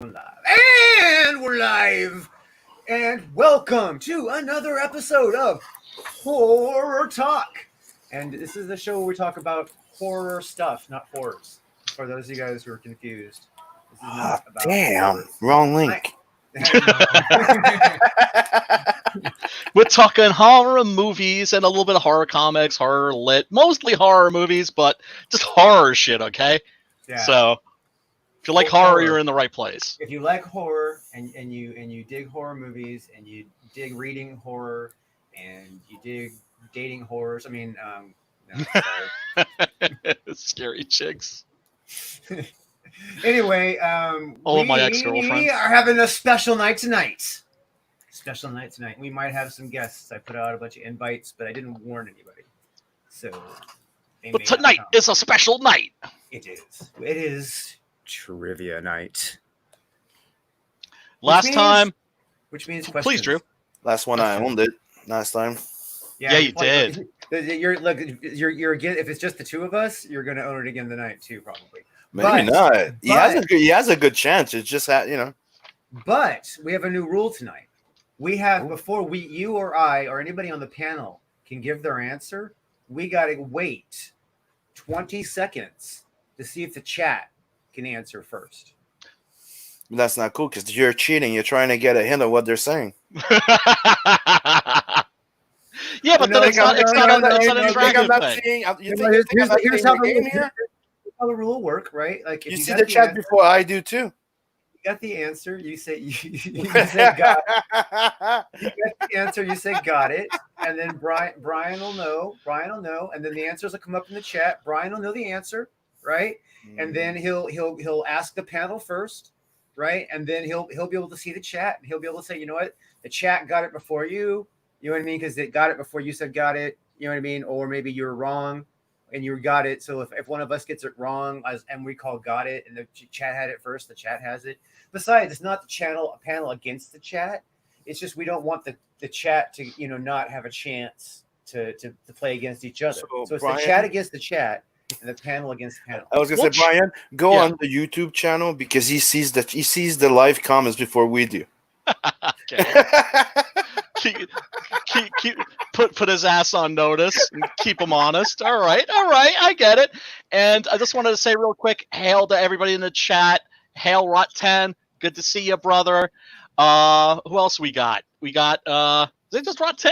And we're live. And welcome to another episode of Horror Talk. And this is the show where we talk about horror stuff, not horrors. For those of you guys who are confused, this is not about Damn, horror. wrong link. We're talking horror movies and a little bit of horror comics, horror lit, mostly horror movies, but just horror shit, okay? Yeah. So if you like horror, you're in the right place. If you like horror and you dig horror movies and you dig reading horror and you dig dating horrors, no, sorry. Scary chicks. Anyway, All of my we ex-girlfriends. are having a special night tonight. We might have some guests. I put out a bunch of invites, but I didn't warn anybody. So, But tonight is a special night. It is. It is trivia night. Last time. Which means questions. Please, Drew. Last one I owned it last time. Yeah, you did. You're again. If it's just the two of us, you're gonna own it again tonight too, probably. Maybe not. He has a good chance. It's just that, But we have a new rule tonight. We have before you or I or anybody on the panel can give their answer, we gotta wait 20 seconds to see if the chat can answer first. That's not cool because you're cheating. You're trying to get a hint of what they're saying. Yeah, but then it's not an interactive thing. Here's how the rule will work, right? Like if you see the chat before I do too. You got the answer. You say you say got it. You get the answer. You say got it, and then Brian will know. And then the answers will come up in the chat. Brian will know the answer, right? And then he'll ask the panel first, right? And then he'll be able to see the chat, and he'll be able to say, you know what, the chat got it before you. You know what I mean? Because it got it before you said got it. You know what I mean? Or maybe you were wrong and you got it. So if one of us gets it wrong, and we call got it, and the chat had it first, the chat has it. Besides, it's not a panel against the chat. It's just we don't want the chat to not have a chance to play against each other. So it's Brian, the chat against the chat and the panel against the panel. I was gonna say, Brian, go on the YouTube channel because he sees the live comments before we do. Put his ass on notice and keep him honest. All right, I get it. And I just wanted to say real quick, hail to everybody in the chat. Hail Rot 10. Good to see you, brother. Who else we got? We got is it just Rot 10?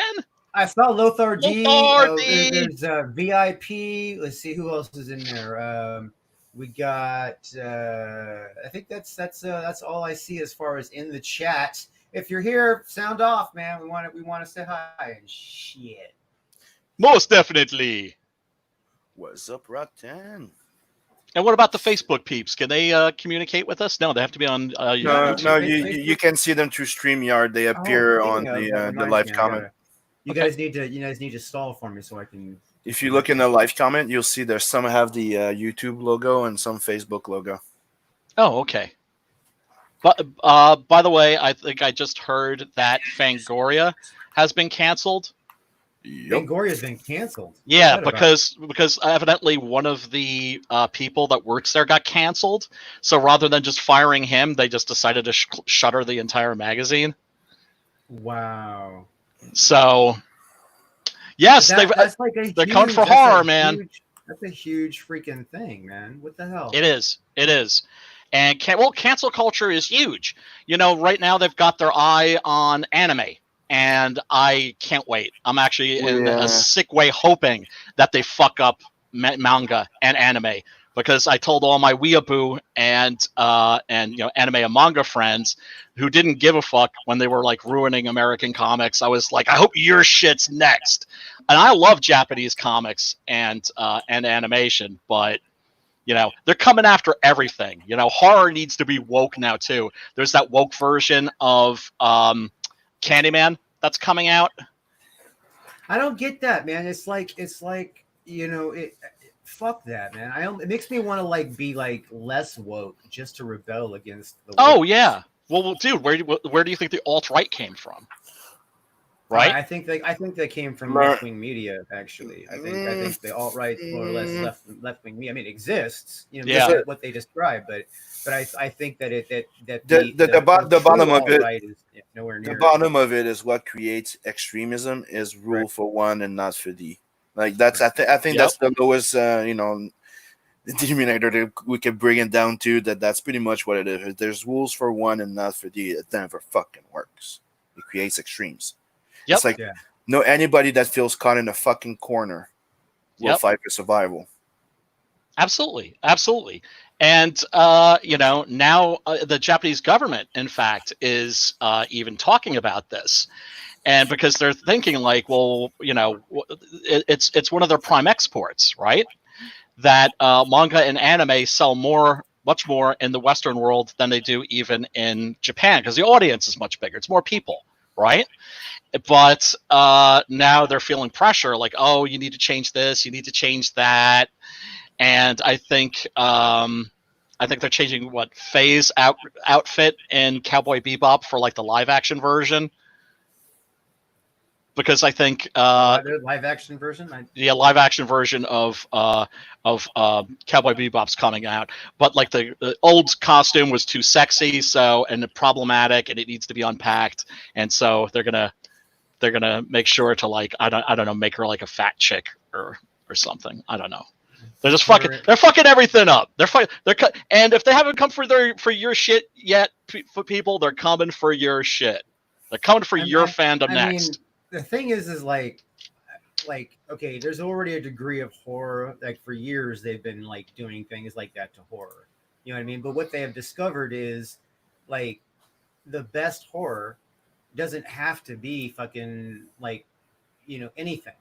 I saw Lothar D. There's VIP. Let's see who else is in there. We got I think that's all I see as far as in the chat. If you're here, sound off, man. We want to say hi and shit. Most definitely. What's up, Rot 10? And what about the Facebook peeps? Can they communicate with us? No, they have to be on YouTube. No, you can see them through StreamYard. They appear on the live comment. You guys need to stall for me so I can. If you look in the live comment, you'll see there's some have the YouTube logo and some Facebook logo. Oh, okay. But by the way, I think I just heard that Fangoria has been canceled. Yep. Fangoria's been canceled. Yeah, because evidently one of the people that works there got canceled. So rather than just firing him, they just decided to shutter the entire magazine. Wow. So, yes, they're coming for horror, man. That's a huge freaking thing, man. What the hell? It is. And cancel culture is huge. Right now they've got their eye on anime. And I can't wait. I'm actually in a sick way hoping that they fuck up manga and anime, because I told all my weeaboo and anime and manga friends who didn't give a fuck when they were like ruining American comics. I was like, I hope your shit's next. And I love Japanese comics and animation, but they're coming after everything. Horror needs to be woke now too. There's that woke version of Candyman that's coming out. I don't get that, man. It's like fuck that, man. It makes me want to be less woke just to rebel against the woke. Yeah. Well, dude, where do you think the alt-right came from? Right? I think they came from left-wing media. Actually, I think the alt-right more or less left-wing media. I mean, it exists. What they describe, but but I think that the true bottom of it, alt-right is nowhere the near bottom of it is what creates extremism is rule Right. for one and not for the. Like that's I think Yep. that's the lowest denominator that we can bring it down to. That's pretty much what it is. If there's rules for one and not for the, it never fucking works. It creates extremes. Yep. It's like Yeah. no anybody that feels caught in a fucking corner will Yep. fight for survival. Absolutely, absolutely. And now the Japanese government, in fact, is even talking about this, and because they're thinking like, well, it's one of their prime exports, right? That manga and anime sell much more in the Western world than they do even in Japan, because the audience is much bigger. It's more people, right? But now they're feeling pressure, like, oh, you need to change this, you need to change that. And I think they're changing Faye's outfit in Cowboy Bebop for like the live action version, because I think The live action version. the live action version of Cowboy Bebop's coming out, but like the old costume was too sexy, and problematic, and it needs to be unpacked, and so they're gonna make sure to like I don't know, make her like a fat chick or something. I don't know. They're just they're fucking everything up. And if they haven't come for your shit yet, for people, they're coming for your shit. They're coming for your fandom next. The thing is like okay, there's already a degree of horror. Like for years, they've been like doing things like that to horror. You know what I mean? But what they have discovered is like the best horror doesn't have to be fucking like anything.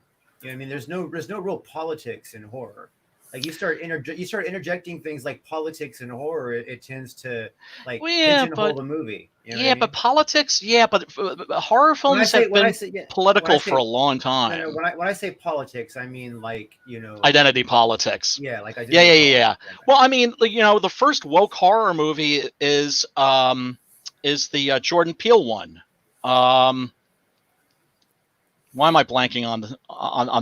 You know what I mean? There's no real politics in horror. Like you start interjecting things like politics and horror, it tends to like pigeonhole the movie. You know what I mean? But politics, but horror films have been political for a long time. No, when I say politics, I mean like identity politics. Yeah, like yeah. Well, I mean, the first woke horror movie is the Jordan Peele one. Why am I blanking on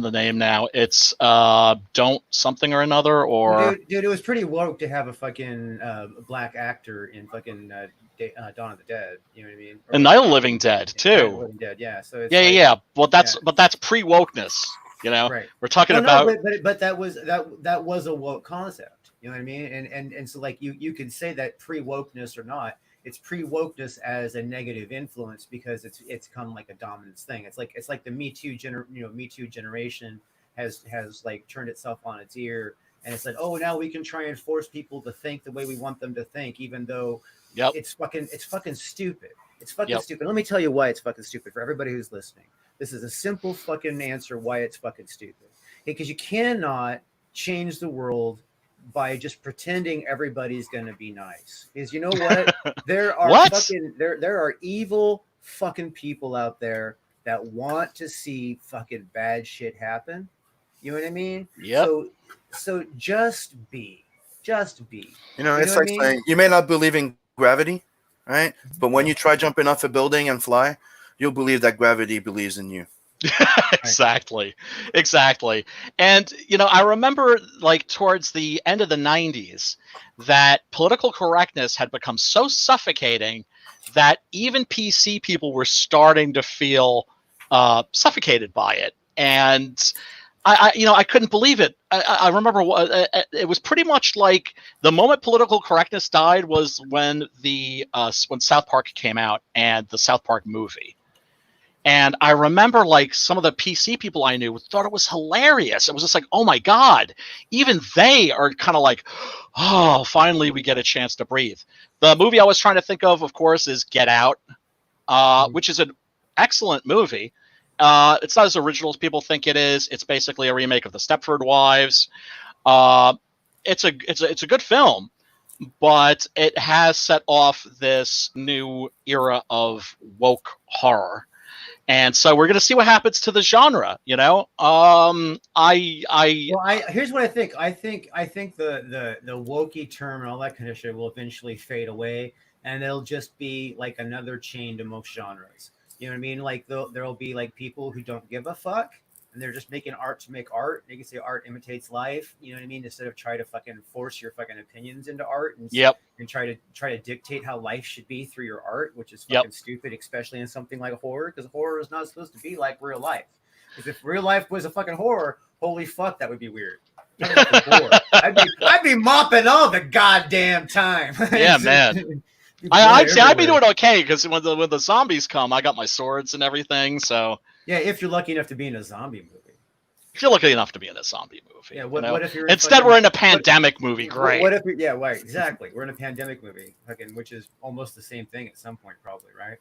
the name now? It's Don't Something or Another, or dude, it was pretty woke to have a fucking black actor in fucking Dawn of the Dead. You know what I mean? And Night of the Living Dead too. Night of the Living Dead, yeah. So it's yeah. Well, that's pre wokeness. Right. We're talking about. But that was a woke concept. You know what I mean? And so like you could say that pre wokeness or not. It's pre-wokeness as a negative influence because it's come like a dominance thing. It's like the Me Too generation has like turned itself on its ear, and it's like, oh, now we can try and force people to think the way we want them to think, even though it's fucking stupid. It's fucking stupid. Let me tell you why it's fucking stupid for everybody who's listening. This is a simple fucking answer why it's fucking stupid. Because you cannot change the world by just pretending everybody's going to be nice. Is you know what? There are there are evil fucking people out there that want to see fucking bad shit happen. You know what I mean? Yeah. So just be. It's like saying you may not believe in gravity, right? But when you try jumping off a building and fly, you'll believe that gravity believes in you. Exactly. And I remember like towards the end of the 90s that political correctness had become so suffocating that even PC people were starting to feel suffocated by it. And I couldn't believe it. I remember it was pretty much like the moment political correctness died was when when South Park came out and the South Park movie. And I remember like some of the PC people I knew thought it was hilarious. It was just like, oh my God, even they are kind of like, oh, finally we get a chance to breathe. The movie I was trying to think of course, is Get Out, which is an excellent movie. It's not as original as people think it is. It's basically a remake of The Stepford Wives. It's a good film, but it has set off this new era of woke horror. And so we're going to see what happens to the genre, here's what I think. I think the wokey term and all that kind of shit will eventually fade away, and it'll just be like another chain to most genres. You know what I mean? Like there'll be like people who don't give a fuck, and they're just making art to make art. They can say art imitates life. You know what I mean? Instead of try to fucking force your fucking opinions into art and try to dictate how life should be through your art, which is fucking stupid, especially in something like horror, because horror is not supposed to be like real life. Because if real life was a fucking horror, holy fuck, that would be weird. I'd be mopping all the goddamn time. Yeah, man. I'd be doing okay because when the zombies come, I got my swords and everything. So yeah, if you're lucky enough to be in a zombie movie. If you're lucky enough to be in a zombie movie. Yeah. What if you're instead we're in a pandemic movie? Great. What if right, exactly. We're in a pandemic movie, fucking, which is almost the same thing at some point, probably, right?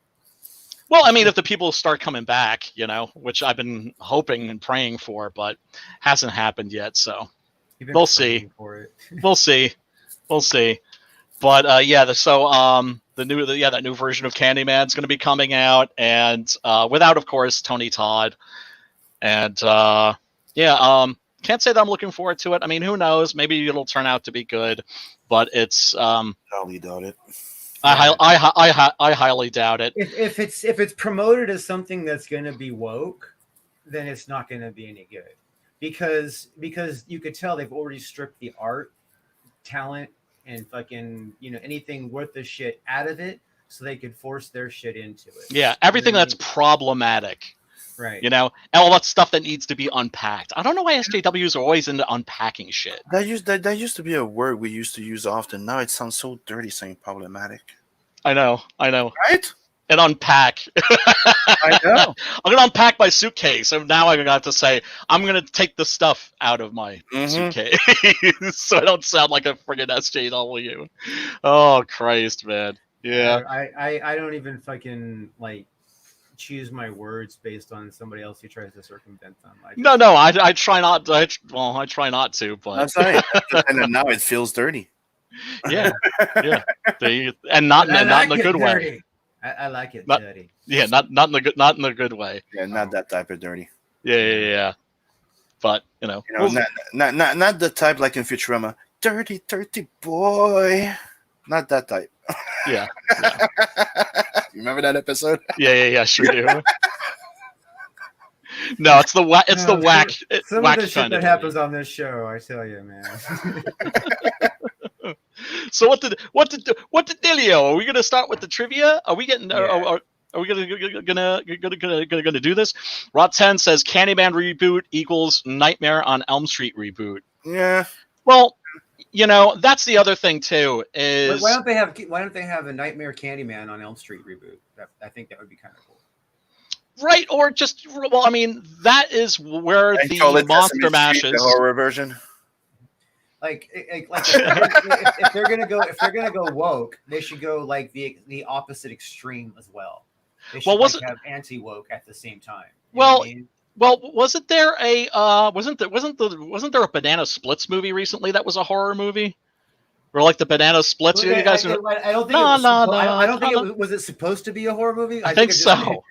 Well, I mean, if the people start coming back, which I've been hoping and praying for, but hasn't happened yet. So we'll see. We'll see. We'll see. But that new version of Candyman's going to be coming out, and without, of course, Tony Todd. And can't say that I'm looking forward to it. I mean, who knows? Maybe it'll turn out to be good, but it's highly doubt it. I highly doubt it. If it's promoted as something that's going to be woke, then it's not going to be any good, because you could tell they've already stripped the art, talent, and fucking anything worth the shit out of it, so they could force their shit into it. Yeah, everything that's problematic. Right. And all that stuff that needs to be unpacked. I don't know why SJWs are always into unpacking shit. That used to be a word we used to use often. Now it sounds so dirty saying problematic. I know. Right? And unpack. I know. I'm gonna unpack my suitcase, and now I'm gonna have to say I'm gonna take the stuff out of my suitcase, so I don't sound like a friggin' SJW. Oh Christ, man. Yeah. I don't even fucking choose my words based on somebody else who tries to circumvent them. I try not. I try not to, but that's right. And then now it feels dirty. Yeah. And not in the good way. I like it dirty. Yeah, not in the good way. Yeah, not that type of dirty. Yeah. But not the type like in Futurama. Dirty boy. Not that type. Yeah. You remember that episode? Yeah, sure do. No, it's the whack. Some of the shit that happens on this show, I tell you, man. So what the dealio? Are we gonna start with the trivia? Are we getting? Are we gonna do this? Rot 10 says Candyman reboot equals Nightmare on Elm Street reboot. Yeah. Well, that's the other thing too. Is why don't they have a Nightmare Candyman on Elm Street reboot? I think that would be kind of cool. Right, or just I mean, that is where the Monster Mash is. The horror version. If they're gonna go woke, they should go like the opposite extreme as well. They should have anti-woke at the same time. Well, wasn't there a wasn't there a Banana Splits movie recently that was a horror movie? Or like the Banana Splits? I don't think I don't think was it supposed to be a horror movie? I think so.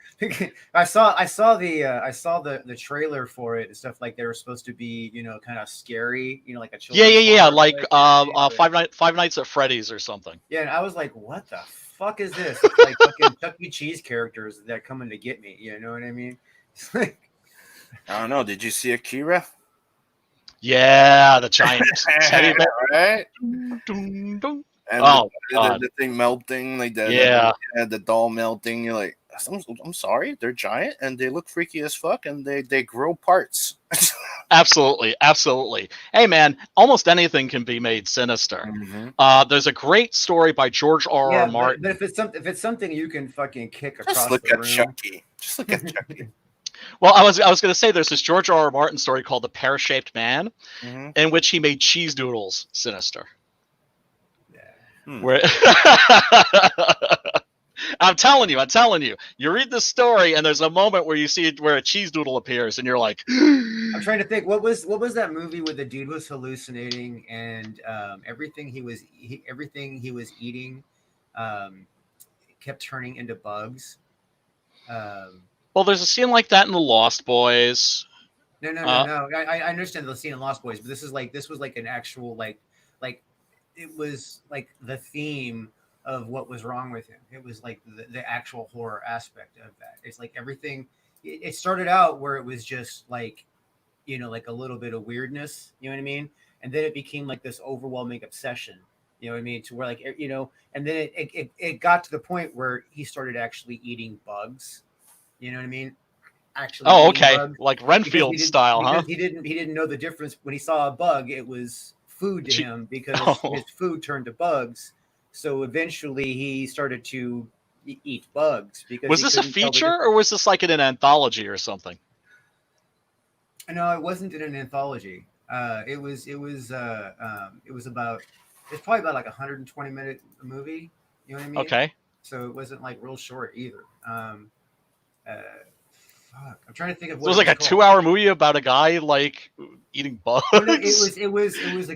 I saw the trailer for it and stuff, like they were supposed to be, kind of scary, like a children's Yeah, like Five Nights at Freddy's or something. Yeah, and I was like, what the fuck is this? It's like fucking Chuck E. Cheese characters that are coming to get me, you know what I mean? It's like, I don't know, did you see Akira? Yeah, the giant teddy bear, right? And the thing melting, like that. Yeah, the doll melting. You're like, I'm sorry, they're giant and they look freaky as fuck, and they grow parts. Absolutely. Hey, man, almost anything can be made sinister. Mm-hmm. There's a great story by George R.R. Martin. But if it's something you can fucking kick across just look the at room. Chucky. Just look at Chucky. Well, I was going to say there's this George R.R. Martin story called The Pear-Shaped Man, in which he made cheese doodles sinister. Yeah. Where I'm telling you. You read the story, and there's a moment where you see it where a cheese doodle appears, and you're like, I'm trying to think. What was that movie where the dude was hallucinating and everything he was eating kept turning into bugs? Well, there's a scene like that in The Lost Boys. No. I understand the scene in Lost Boys, but this was like an actual like it was like the theme of what was wrong with him. It was like the actual horror aspect of that. It's like everything it started out where it was just like, like a little bit of weirdness, you know what I mean? And then it became like this overwhelming obsession, you know what I mean? To where like, and then it got to the point where he started actually eating bugs, you know what I mean? Actually Oh, eating okay. bugs Like because Renfield style, huh? he didn't know the difference when he saw a bug. It was food to him because Oh. his food turned to bugs. So eventually he started to eat bugs because Was he this a couldn't tell the feature or was this like in an anthology or something? No, it wasn't in an anthology. It was about it's probably about like a 120-minute movie. You know what I mean? Okay. So it wasn't like real short either. Uh, Fuck, I'm trying to think of So it what was it like was a called. 2-hour movie about a guy like eating bugs. Oh no, it was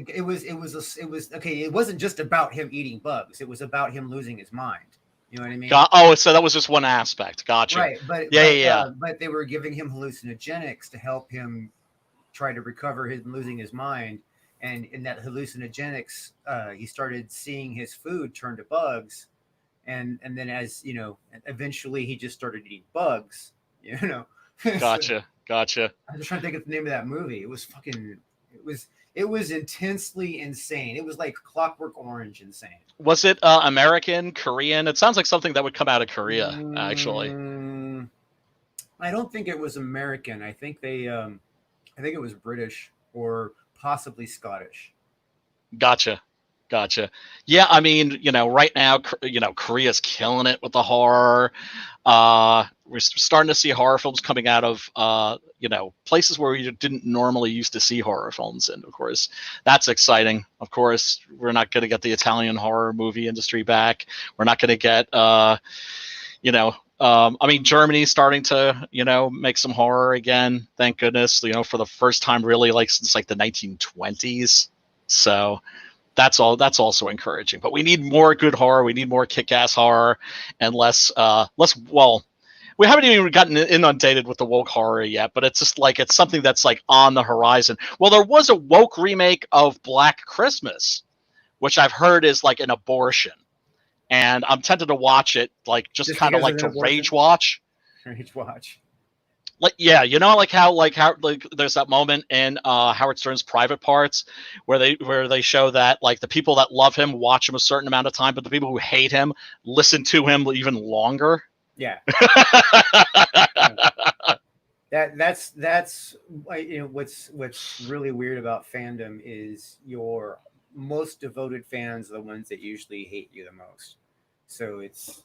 okay. It wasn't just about him eating bugs. It was about him losing his mind. You know what I mean? Oh, so that was just one aspect. Gotcha. Right, but they were giving him hallucinogenics to help him try to recover his losing his mind. And in that hallucinogenics, he started seeing his food turn to bugs, and then as eventually he just started eating bugs. You know, Gotcha. I'm just trying to think of the name of that movie. It was fucking. It was intensely insane. It was like Clockwork Orange insane. Was it American, Korean? It sounds like something that would come out of Korea, actually. I don't think it was American. I think it was British or possibly Scottish. Gotcha. Yeah, I mean, right now, Korea's killing it with the horror. We're starting to see horror films coming out of, places where we didn't normally used to see horror films. And of course, that's exciting. Of course, we're not going to get the Italian horror movie industry back. We're not going to get, I mean, Germany's starting to, make some horror again. Thank goodness, for the first time really like since like the 1920s. So that's also encouraging. But we need more good horror. We need more kick-ass horror and less. Well, we haven't even gotten inundated with the woke horror yet, but it's just like it's something that's like on the horizon. Well, there was a woke remake of Black Christmas, which I've heard is like an abortion. And I'm tempted to watch it, like just kind of like to rage watch. Rage watch. Like like how there's that moment in Howard Stern's Private Parts where they show that like the people that love him watch him a certain amount of time, but the people who hate him listen to him even longer. Yeah. That's what's really weird about fandom is your most devoted fans are the ones that usually hate you the most. So it's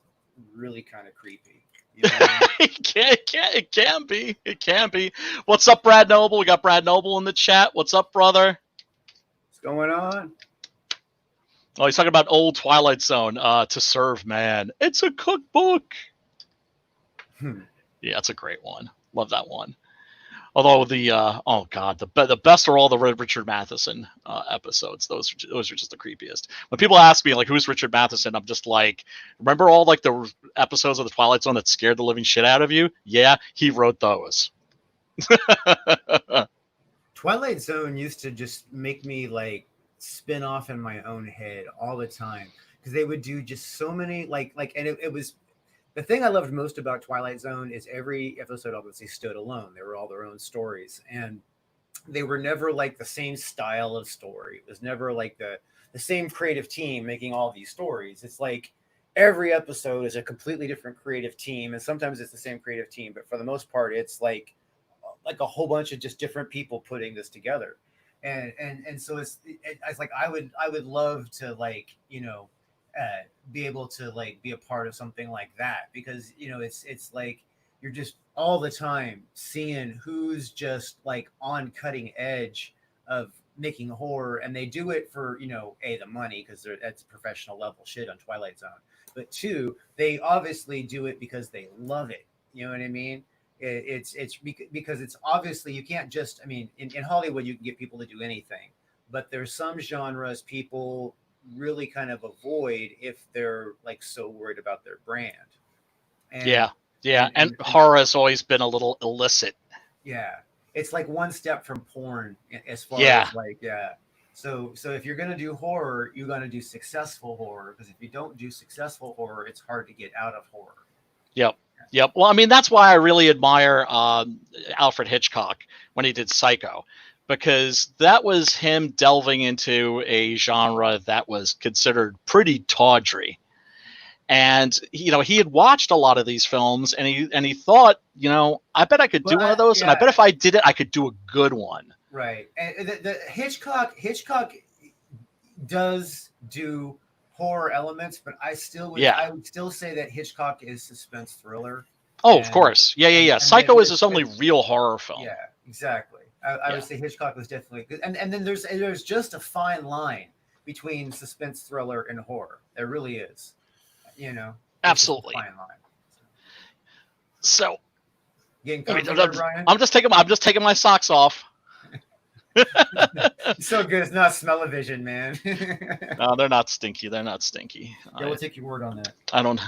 really kind of creepy. You know what I mean? It can be. What's up, Brad Noble? We got Brad Noble in the chat. What's up, brother? What's going on? Oh, he's talking about old Twilight Zone. To Serve Man. It's a cookbook. Yeah, it's a great one. Love that one. Although the best are all the Richard Matheson episodes. Those are just the creepiest. When people ask me like who's Richard Matheson, I'm just like, remember all like the episodes of the Twilight Zone that scared the living shit out of you? Yeah, he wrote those. Twilight Zone used to just make me like spin off in my own head all the time because they would do just so many and it was. The thing I loved most about Twilight Zone is every episode obviously stood alone. They were all their own stories, and they were never like the same style of story. It was never like the same creative team making all these stories. It's like every episode is a completely different creative team, and sometimes it's the same creative team, but for the most part, it's like a whole bunch of just different people putting this together. And so it's like I would love to be able to like be a part of something like that because it's like you're just all the time seeing who's just like on cutting edge of making horror, and they do it for the money because that's professional level shit on Twilight Zone, but two, they obviously do it because they love it. You know what I mean? It's because it's obviously you can't just in Hollywood you can get people to do anything, but there's some genres people really kind of avoid if they're like so worried about their brand. And horror has always been a little illicit. Yeah, it's like one step from porn as far as so if you're going to do horror, you're going to do successful horror, because if you don't do successful horror, it's hard to get out of horror. Yep. Yep. Well, I mean, that's why I really admire Alfred Hitchcock when he did Psycho, because that was him delving into a genre that was considered pretty tawdry. And he had watched a lot of these films, and he thought, I bet I could do one of those, and I bet if I did it, I could do a good one. Right. And the Hitchcock does do horror elements, but I would still say that Hitchcock is suspense thriller. Oh, of course. Yeah. Psycho is his only real horror film. Yeah, exactly. I would say Hitchcock was definitely good. And then there's just a fine line between suspense thriller and horror. There really is. Absolutely. Fine line. So getting comfortable, Brian? I'm just taking my socks off. So good. It's not smell-o-vision, man. No, they're not stinky. They're not stinky. Yeah, we'll take your word on that. I don't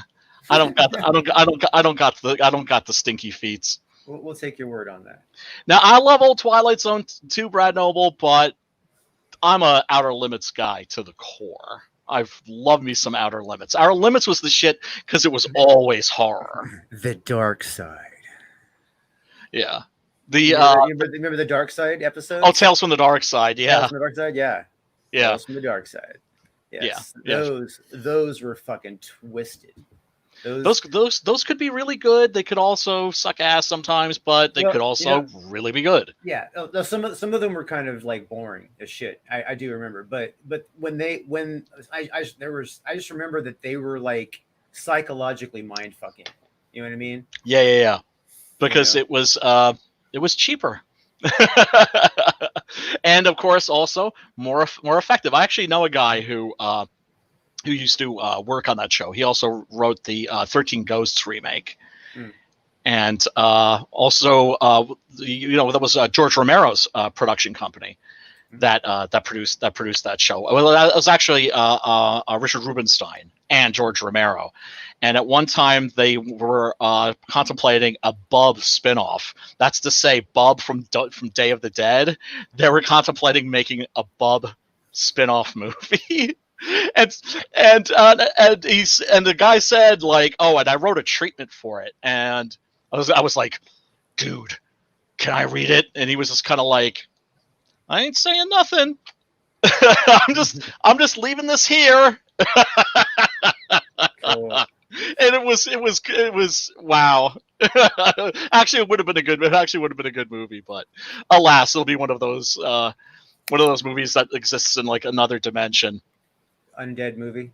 got the stinky feet. We'll take your word on that. Now, I love old Twilight Zone 2, Brad Noble, but I'm a Outer Limits guy to the core. I've loved me some Outer Limits. Outer Limits was the shit because it was always horror. The dark side. Yeah. Remember the Dark Side episode? Oh, Tales from the Dark Side. Yeah. Tales from the Dark Side. Yeah. Yeah. Tales from the Dark Side. Yes. Yeah. Those were fucking twisted. Those could be really good. They could also suck ass sometimes, but they could also really be good. Yeah. Some of them were kind of like boring as shit. I do remember, but I just remember that they were like psychologically mind fucking. You know what I mean? Yeah. Because it was cheaper. And of course also more effective. I actually know a guy who used to work on that show. He also wrote the 13 Ghosts remake. And also that was George Romero's production company that produced that show. Well, that was actually Richard Rubinstein and George Romero. And at one time, they were contemplating a Bub spinoff. That's to say, Bub from Day of the Dead. They were contemplating making a Bub spinoff movie. and the guy said, like, oh, and I wrote a treatment for it. And I was like, dude, can I read it? And he was just kind of like, I ain't saying nothing. I'm just leaving this here. Cool. And it was wow. Actually, it would have been a good movie, but alas, it'll be one of those movies that exists in like another dimension. Undead movie.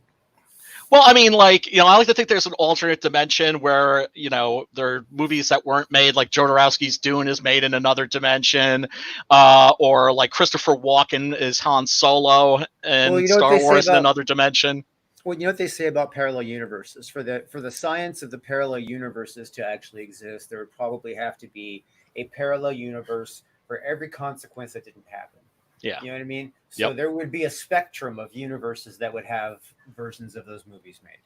Well, I mean, like, I like to think there's an alternate dimension where, there are movies that weren't made, like Jodorowsky's Dune is made in another dimension, or like Christopher Walken is Han Solo in Star Wars in another dimension. Well, you know what they say about parallel universes? For the science of the parallel universes to actually exist, there would probably have to be a parallel universe for every consequence that didn't happen. Yeah. You know what I mean? So there would be a spectrum of universes that would have versions of those movies made.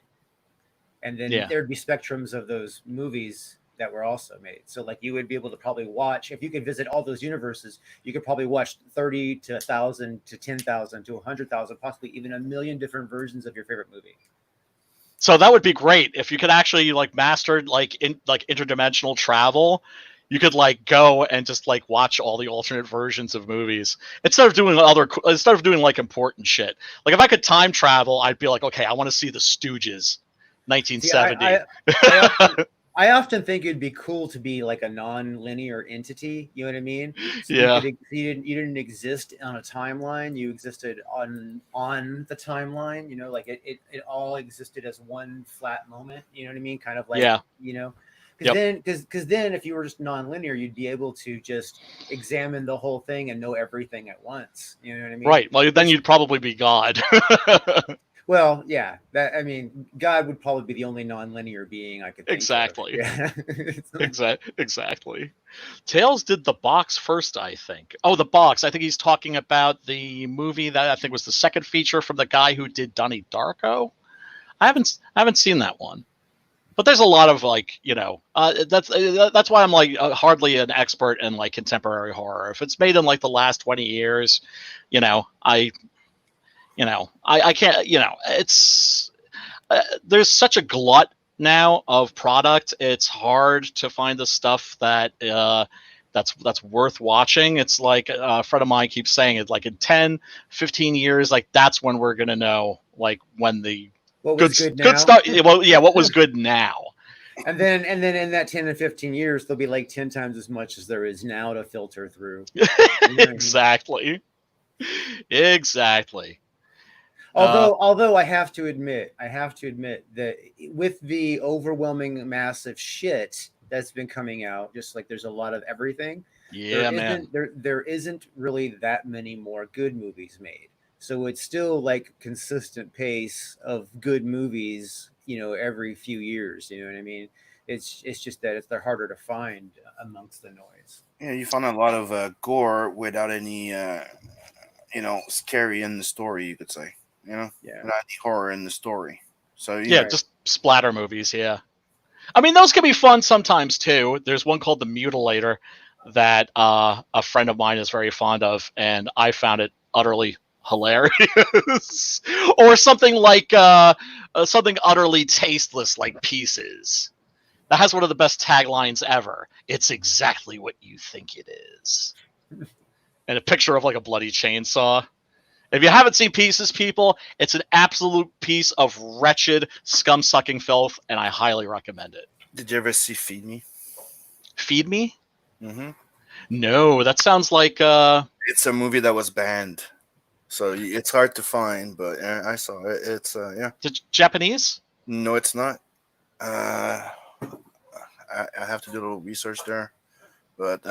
And then there'd be spectrums of those movies that were also made. So like you would be able to probably watch, if you could visit all those universes, you could probably watch 30 to 1,000 to 10,000 to 100,000, possibly even 1 million different versions of your favorite movie. So that would be great if you could actually like master interdimensional travel. You could like go and just like watch all the alternate versions of movies instead of doing like important shit. Like if I could time travel, I'd be like, okay, I want to see the Stooges, 1970. I often think it'd be cool to be like a non-linear entity. You know what I mean? So yeah. You didn't exist on a timeline. You existed on the timeline. Like it all existed as one flat moment. You know what I mean? Kind of like Because then if you were just non-linear, you'd be able to just examine the whole thing and know everything at once. You know what I mean? Right. Well, then you'd probably be God. Well, yeah. God would probably be the only non-linear being I could think exactly. of. Yeah. Exactly. Tales did The Box first, I think. Oh, The Box. I think he's talking about the movie that I think was the second feature from the guy who did Donnie Darko. I haven't seen that one. But there's a lot of like, that's why I'm like hardly an expert in like contemporary horror. If it's made in like the last 20 years, I can't, it's there's such a glut now of product. It's hard to find the stuff that that's worth watching. It's like a friend of mine keeps saying it, like in 10, 15 years, like that's when we're gonna know, like when the What was good now? good stuff. Well, yeah, what was good now? And then in that 10 and 15 years, there'll be like 10 times as much as there is now to filter through. You know what I mean? Exactly. Exactly. Although I have to admit that with the overwhelming massive shit that's been coming out, just like there's a lot of everything. Yeah, man. There isn't really that many more good movies made. So it's still like consistent pace of good movies, every few years. You know what I mean? It's just that they're harder to find amongst the noise. Yeah, you found a lot of gore without any, scary in the story. You could say, Yeah. without any horror in the story. So Yeah, just splatter movies. Yeah, I mean those can be fun sometimes too. There's one called The Mutilator that a friend of mine is very fond of, and I found it utterly hilarious. Or something like something utterly tasteless like Pieces. That has one of the best taglines ever. It's exactly what you think it is. And a picture of like a bloody chainsaw. If you haven't seen Pieces, people, it's an absolute piece of wretched, scum-sucking filth, and I highly recommend it. Did you ever see Feed Me? Feed Me? Mm-hmm. No, that sounds like... It's a movie that was banned, so it's hard to find, but I saw it. It's, yeah. Japanese? No, it's not. I have to do a little research there, but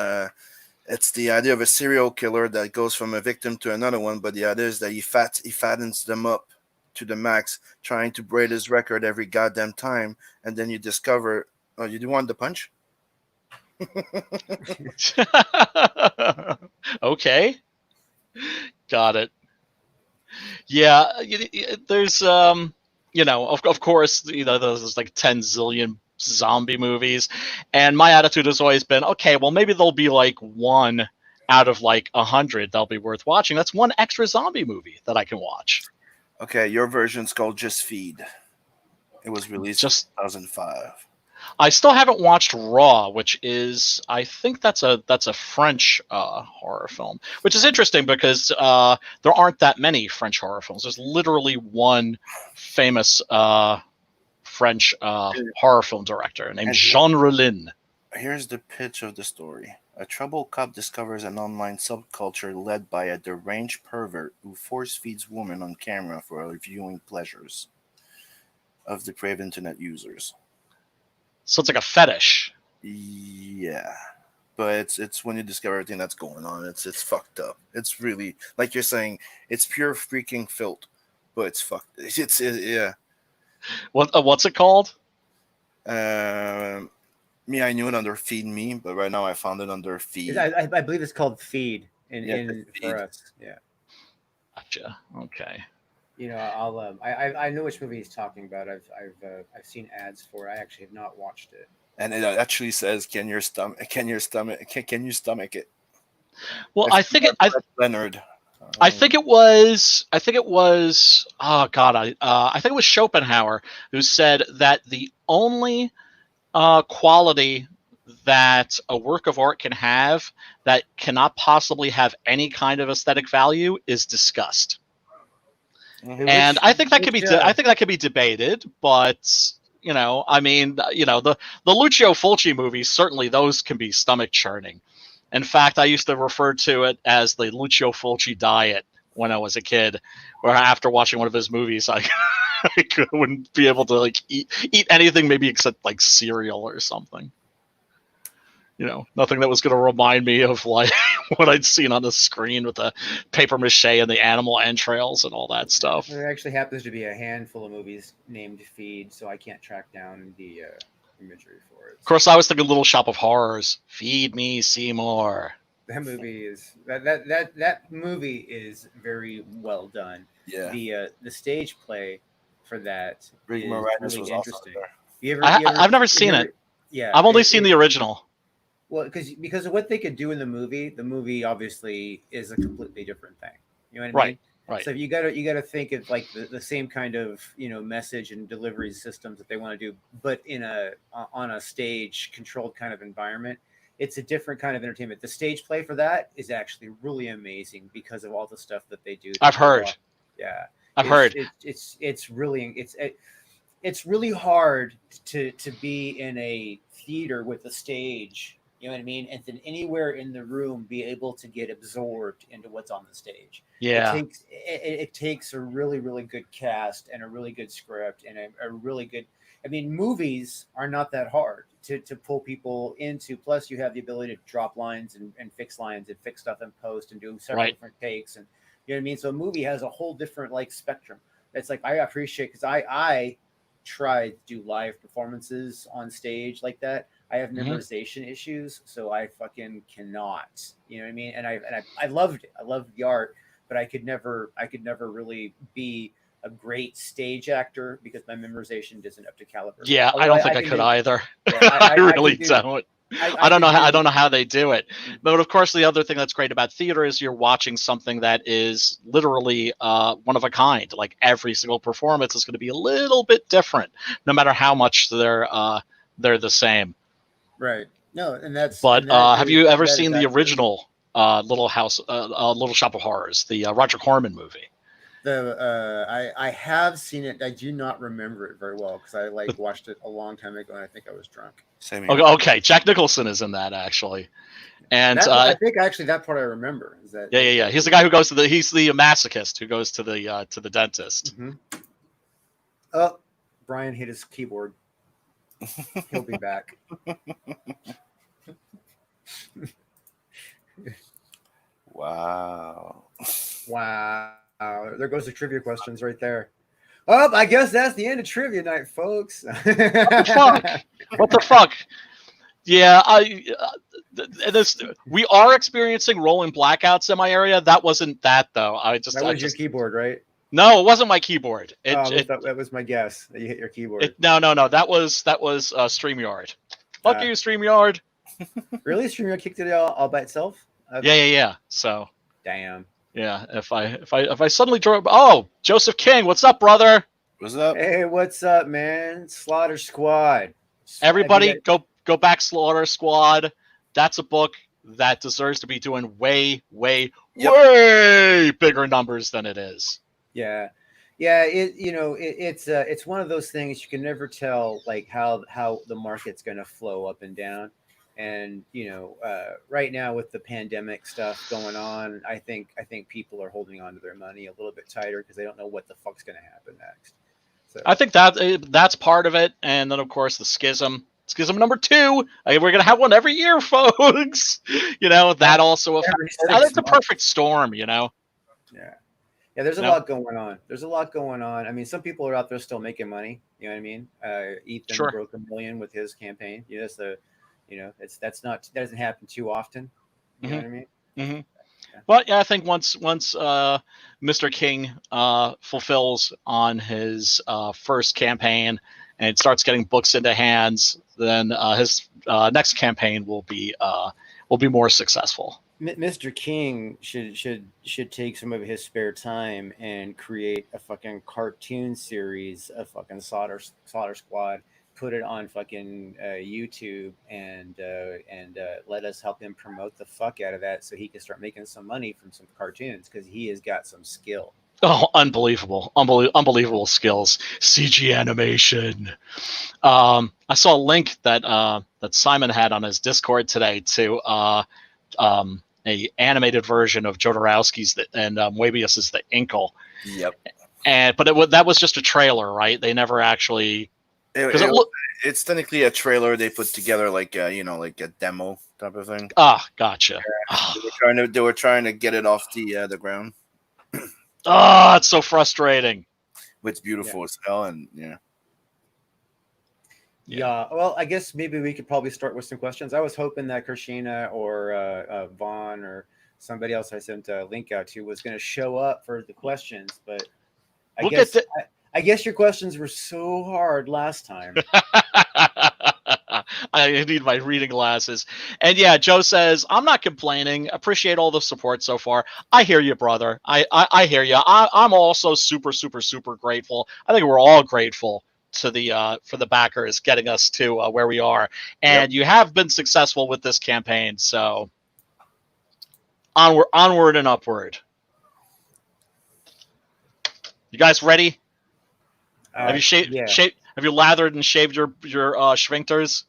it's the idea of a serial killer that goes from a victim to another one, but the idea is that he fattens them up to the max, trying to break his record every goddamn time, and then you discover, oh, you do want the punch? Okay. Got it. Yeah, there's of course, there's like 10 zillion zombie movies, and my attitude has always been, okay, well maybe there'll be like one out of like 100 that'll be worth watching. That's one extra zombie movie that I can watch. Okay, your version's called Just Feed. It was released in 2005. I still haven't watched Raw, which is, I think that's a French horror film, which is interesting because there aren't that many French horror films. There's literally one famous French horror film director named Jean Rollin. Here's the pitch of the story. A troubled cop discovers an online subculture led by a deranged pervert who force-feeds women on camera for her viewing pleasures of depraved internet users. So it's like a fetish. Yeah. But it's when you discover everything that's going on, it's fucked up. It's really, like you're saying, it's pure freaking filth, but it's fucked. Yeah. What's it called? Me, I knew it under Feed Me, but right now I found it under Feed. I believe it's called Feed Feed. For us. Yeah. Gotcha. Okay. I'll I know which movie he's talking about. I've seen ads for it. I actually have not watched it. And it actually says, "Can you stomach it?" Well, Leonard. I think it was. Oh God, I think it was Schopenhauer who said that the only quality that a work of art can have that cannot possibly have any kind of aesthetic value is disgust. And I think that could be. I think that could be debated, but I mean, the Lucio Fulci movies, certainly those can be stomach churning. In fact, I used to refer to it as the Lucio Fulci diet when I was a kid, where after watching one of his movies, I wouldn't be able to like eat anything, maybe except like cereal or something. Nothing that was going to remind me of like what I'd seen on the screen with the paper mache and the animal entrails and all that stuff. There actually happens to be a handful of movies named Feed, so I can't track down the imagery for it. Of course, I was thinking Little Shop of Horrors. Feed me, Seymour. That movie is that movie is very well done. Yeah. The stage play for that Rick is Moranis really was interesting. also I've never seen it. Yeah, I've only seen the original. Well, because of what they could do in the movie obviously is a completely different thing. You know what I mean? Right. So you gotta think of like the same kind of message and delivery systems that they want to do, but in a on a stage controlled kind of environment. It's a different kind of entertainment. The stage play for that is actually really amazing because of all the stuff that they do. I've heard. Yeah, I've heard. It's really hard to be in a theater with a stage. You know what I mean? And then anywhere in the room be able to get absorbed into what's on the stage. Yeah. It takes a really, really good cast and a really good script and a really good. I mean, movies are not that hard to pull people into. Plus, you have the ability to drop lines and fix stuff in post and do several different takes. And you know what I mean? So a movie has a whole different like spectrum. It's like I appreciate because I try to do live performances on stage like that. I have memorization issues, so I fucking cannot. You know what I mean? And I loved it. I loved the art, but I could never really be a great stage actor because my memorization isn't up to caliber. Yeah, I don't think I could either. Yeah, I really don't. I don't know how I don't know how they do it. But of course, the other thing that's great about theater is you're watching something that is literally one of a kind. Like every single performance is going to be a little bit different, no matter how much they're the same. Right. No, and that's. But have you ever seen the original Little Shop of Horrors, the Roger Corman movie? I have seen it. I do not remember it very well because I watched it a long time ago and I think I was drunk. Same here. Okay, Jack Nicholson is in that actually, and I think actually that part I remember is that. Yeah. He's the guy who goes to he's the masochist who goes to the dentist. Mm-hmm. Oh, Brian hit his keyboard. He'll be back. Wow. There goes the trivia questions right there. Oh, I guess that's the end of trivia night, folks. What the fuck? Yeah, we are experiencing rolling blackouts in my area. That wasn't that though. That was your keyboard, right? No, it wasn't my keyboard. That was my guess that you hit your keyboard. No. That was StreamYard. Fuck you, StreamYard. Really, StreamYard kicked it all by itself? Yeah. So. Damn. Yeah, if I suddenly draw, Joseph King, what's up, brother? What's up? Hey, what's up, man? Slaughter Squad. Everybody, go back, Slaughter Squad. That's a book that deserves to be doing way bigger numbers than it is. Yeah. It's one of those things you can never tell like how the market's going to flow up and down. And right now with the pandemic stuff going on, I think people are holding on to their money a little bit tighter because they don't know what the fuck's going to happen next. So I think that's part of it, and then of course the schism number 2. We're gonna have one every year, folks. That also affects. I think the perfect storm. Yeah. There's a lot going on. I mean, some people are out there still making money. You know what I mean? Ethan broke $1 million with his campaign. That doesn't happen too often. You know what I mean? Mm-hmm. Yeah. But yeah, I think once Mr. King fulfills on his first campaign and starts getting books into hands, then his next campaign will be more successful. Mr. King should take some of his spare time and create a fucking cartoon series of fucking Slaughter Squad. Put it on fucking YouTube and let us help him promote the fuck out of that so he can start making some money from some cartoons because he has got some skill. Oh, unbelievable skills. CG animation. I saw a link that Simon had on his Discord today to a animated version of Jodorowsky's and Moebius's The Inkle. Yep. But that was just a trailer, right? They never actually. It's technically a trailer they put together, like like a demo type of thing. Ah, gotcha. They were trying to get it off the ground. It's so frustrating. It's beautiful as hell, and Yeah. Well, I guess maybe we could probably start with some questions. I was hoping that Krishina or Vaughn or somebody else I sent a link out to was going to show up for the questions, but I guess your questions were so hard last time. I need my reading glasses. And yeah, Joe says, I'm not complaining. Appreciate all the support so far. I hear you, brother. I hear you. I'm also super, super, super grateful. I think we're all grateful to the for the backers getting us to where we are. And you have been successful with this campaign. So onward and upward. You guys ready? Have you shaved? Yeah. Have you lathered and shaved your sphincters?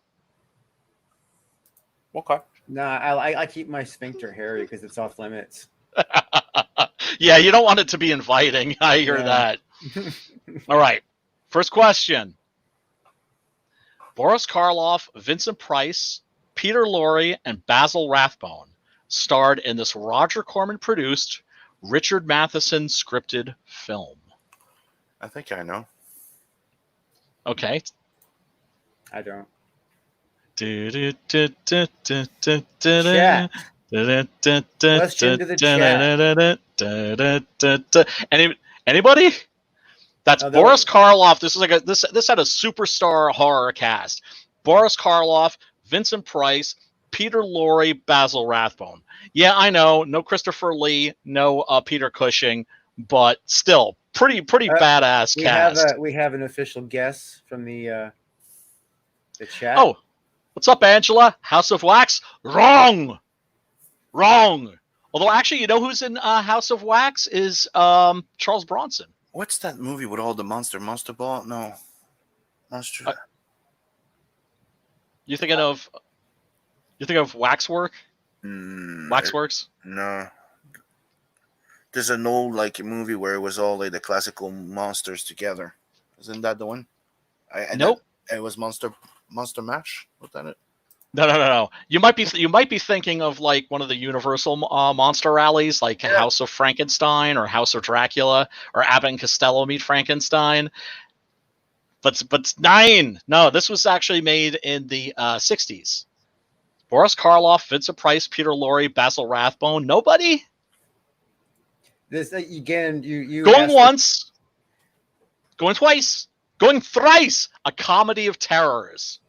Okay. No, I keep my sphincter hairy because it's off limits. Yeah, you don't want it to be inviting. I hear that. All right. First question. Boris Karloff, Vincent Price, Peter Lorre, and Basil Rathbone starred in this Roger Corman produced, Richard Matheson scripted film. I think I know. Okay. I don't. Chat. Question to the chat. Anybody? That's Oh, Boris Karloff. This is like this had a superstar horror cast. Boris Karloff, Vincent Price, Peter Lorre, Basil Rathbone. Yeah, I know. No Christopher Lee, no Peter Cushing, but still pretty badass cast. We have an official guess from the chat. Oh, what's up, Angela? House of Wax? Wrong. Although actually, you know who's in House of Wax is Charles Bronson. What's that movie with all the monster ball? No, monster. You thinking of Waxwork? Waxworks? No. There's an old movie where it was all the classical monsters together. Isn't that the one? Nope. It was Monster Mash. Was that it? No. You might be thinking of one of the Universal monster rallies, like House of Frankenstein or House of Dracula or Abbott and Costello Meet Frankenstein. But nine. No, this was actually made in the 60s. Boris Karloff, Vincent Price, Peter Lorre, Basil Rathbone. Nobody. This again. You going once, going twice, going thrice. A comedy of terrors.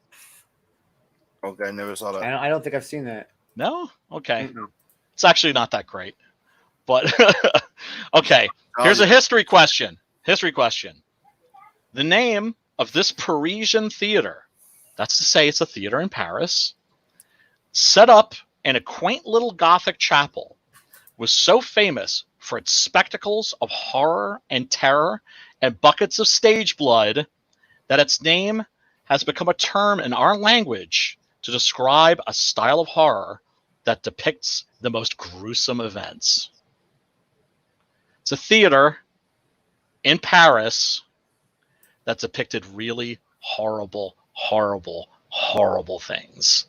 Okay, I never saw that. I don't think I've seen that. No? Okay. Mm-mm. It's actually not that great. But okay. Here's a history question. The name of this Parisian theater, that's to say it's a theater in Paris, set up in a quaint little Gothic chapel, was so famous for its spectacles of horror and terror and buckets of stage blood that its name has become a term in our language to describe a style of horror that depicts the most gruesome events. It's a theater in Paris that depicted really horrible things.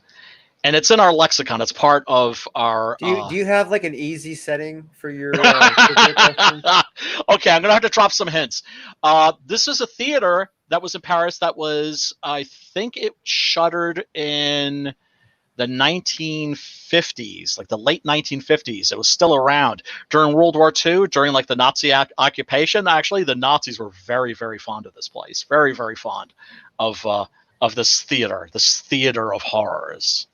And it's in our lexicon. It's part of our... Do you have an easy setting for your question? Okay, I'm going to have to drop some hints. This is a theater that was in Paris that was, I think it shuttered in the 1950s, the late 1950s. It was still around. During World War II, during the Nazi occupation, actually, the Nazis were very, very fond of this place. Very, very fond of this theater of horrors.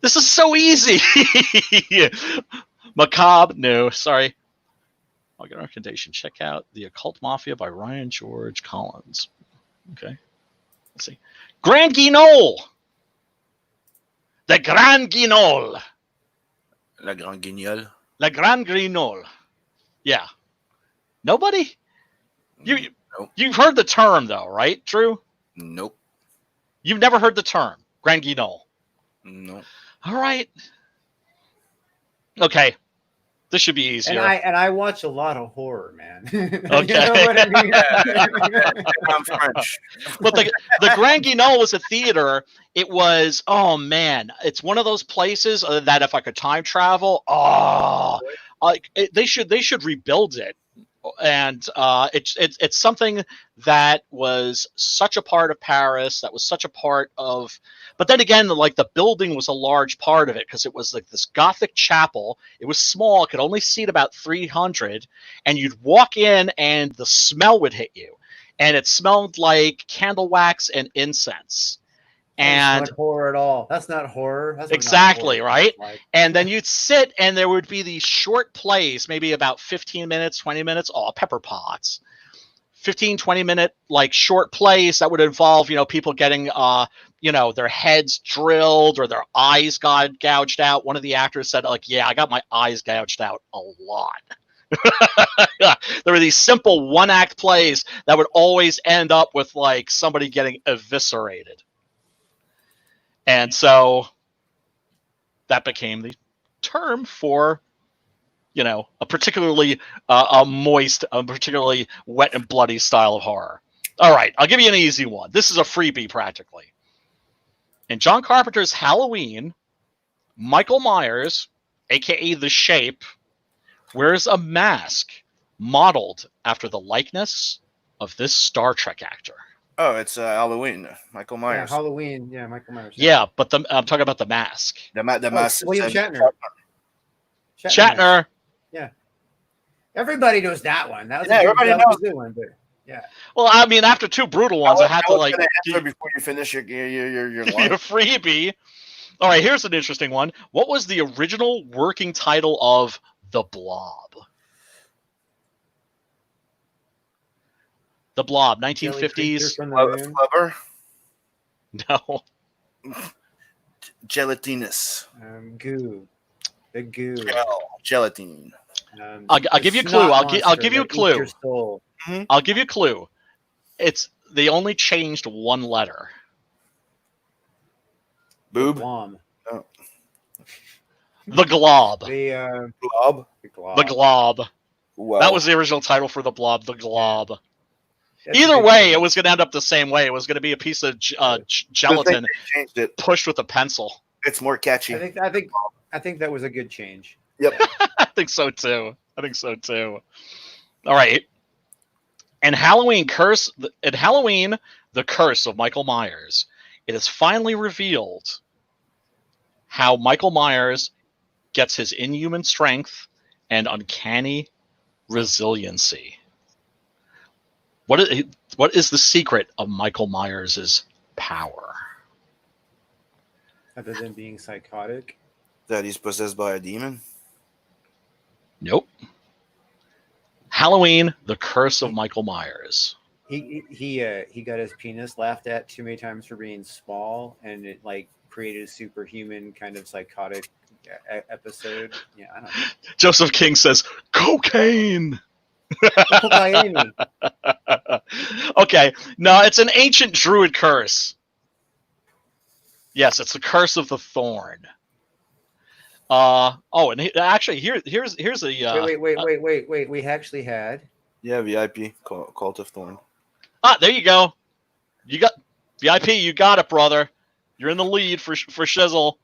This is so easy. Macabre, no, sorry. I'll get a recommendation. Check out The Occult Mafia by Ryan George Collins. Okay. Let's see. Grand Guignol. The Grand Guignol. La Grand Guignol. La Grand Guignol. Yeah. Nobody? Nope. You've heard the term, though, right, Drew? Nope. You've never heard the term, Grand Guignol? No. All right. Okay. This should be easier. And I watch a lot of horror, man. Okay. You know what I mean? I'm French. But the Grand Guignol was a theater. It was, oh man, it's one of those places that if I could time travel, they should rebuild it. And it's something that was such a part of Paris, that was such a part of, but then again, the building was a large part of it because it was this Gothic chapel. It was small, it could only seat about 300, and you'd walk in and the smell would hit you. and it smelled like candle wax and incense. That's And not horror at all. That's not horror. That's what exactly, horror right? like. And then you'd sit, and there would be these short plays, maybe about 15 minutes, 20 minutes, pepper pots. 15, 20-minute like short plays that would involve, people getting their heads drilled or their eyes got gouged out. One of the actors said, like, yeah, I got my eyes gouged out a lot. There were these simple one-act plays that would always end up with like somebody getting eviscerated. And so that became the term for, a particularly moist, a particularly wet and bloody style of horror. All right, I'll give you an easy one. This is a freebie practically. In John Carpenter's Halloween, Michael Myers, aka The Shape, wears a mask modeled after the likeness of this Star Trek actor. Oh, it's Halloween. Michael Myers. Yeah, Halloween. Yeah, Michael Myers. Yeah, but I'm talking about the mask. The mask. William Shatner. Shatner. Yeah. Everybody knows that one. That was everybody knows a good one, but yeah. Well, I mean, after two brutal ones, I had to like before you finish your your freebie. All right, here's an interesting one. What was the original working title of The Blob? The Blob, 1950s. Flubber? No. Gelatinous. Goo. The goo. Gelatine. I'll give you a clue. I'll give you a clue. I'll give you a clue. They only changed one letter. Boob. Glom. Oh. The Glob. The Glob. The Glob. Wow. That was the original title for The Blob. The Glob. Either way, it was going to end up the same way. It was going to be a piece of gelatin changed it. Pushed with a pencil. It's more catchy. I think that was a good change. Yep. I think so too. All right. And Halloween, The Curse of Michael Myers, it is finally revealed how Michael Myers gets his inhuman strength and uncanny resiliency. What is the secret of Michael Myers' power? Other than being psychotic? That he's possessed by a demon? Nope. Halloween, The Curse of Michael Myers. He got his penis laughed at too many times for being small, and it like created a superhuman kind of psychotic episode. Yeah, I don't know. Joseph King says cocaine. Okay, no, it's an ancient druid curse. Yes, it's the curse of the thorn. And actually, here's a. Wait. We actually had. Yeah, VIP Cult of Thorn. There you go. You got VIP. You got it, brother. You're in the lead for shizzle.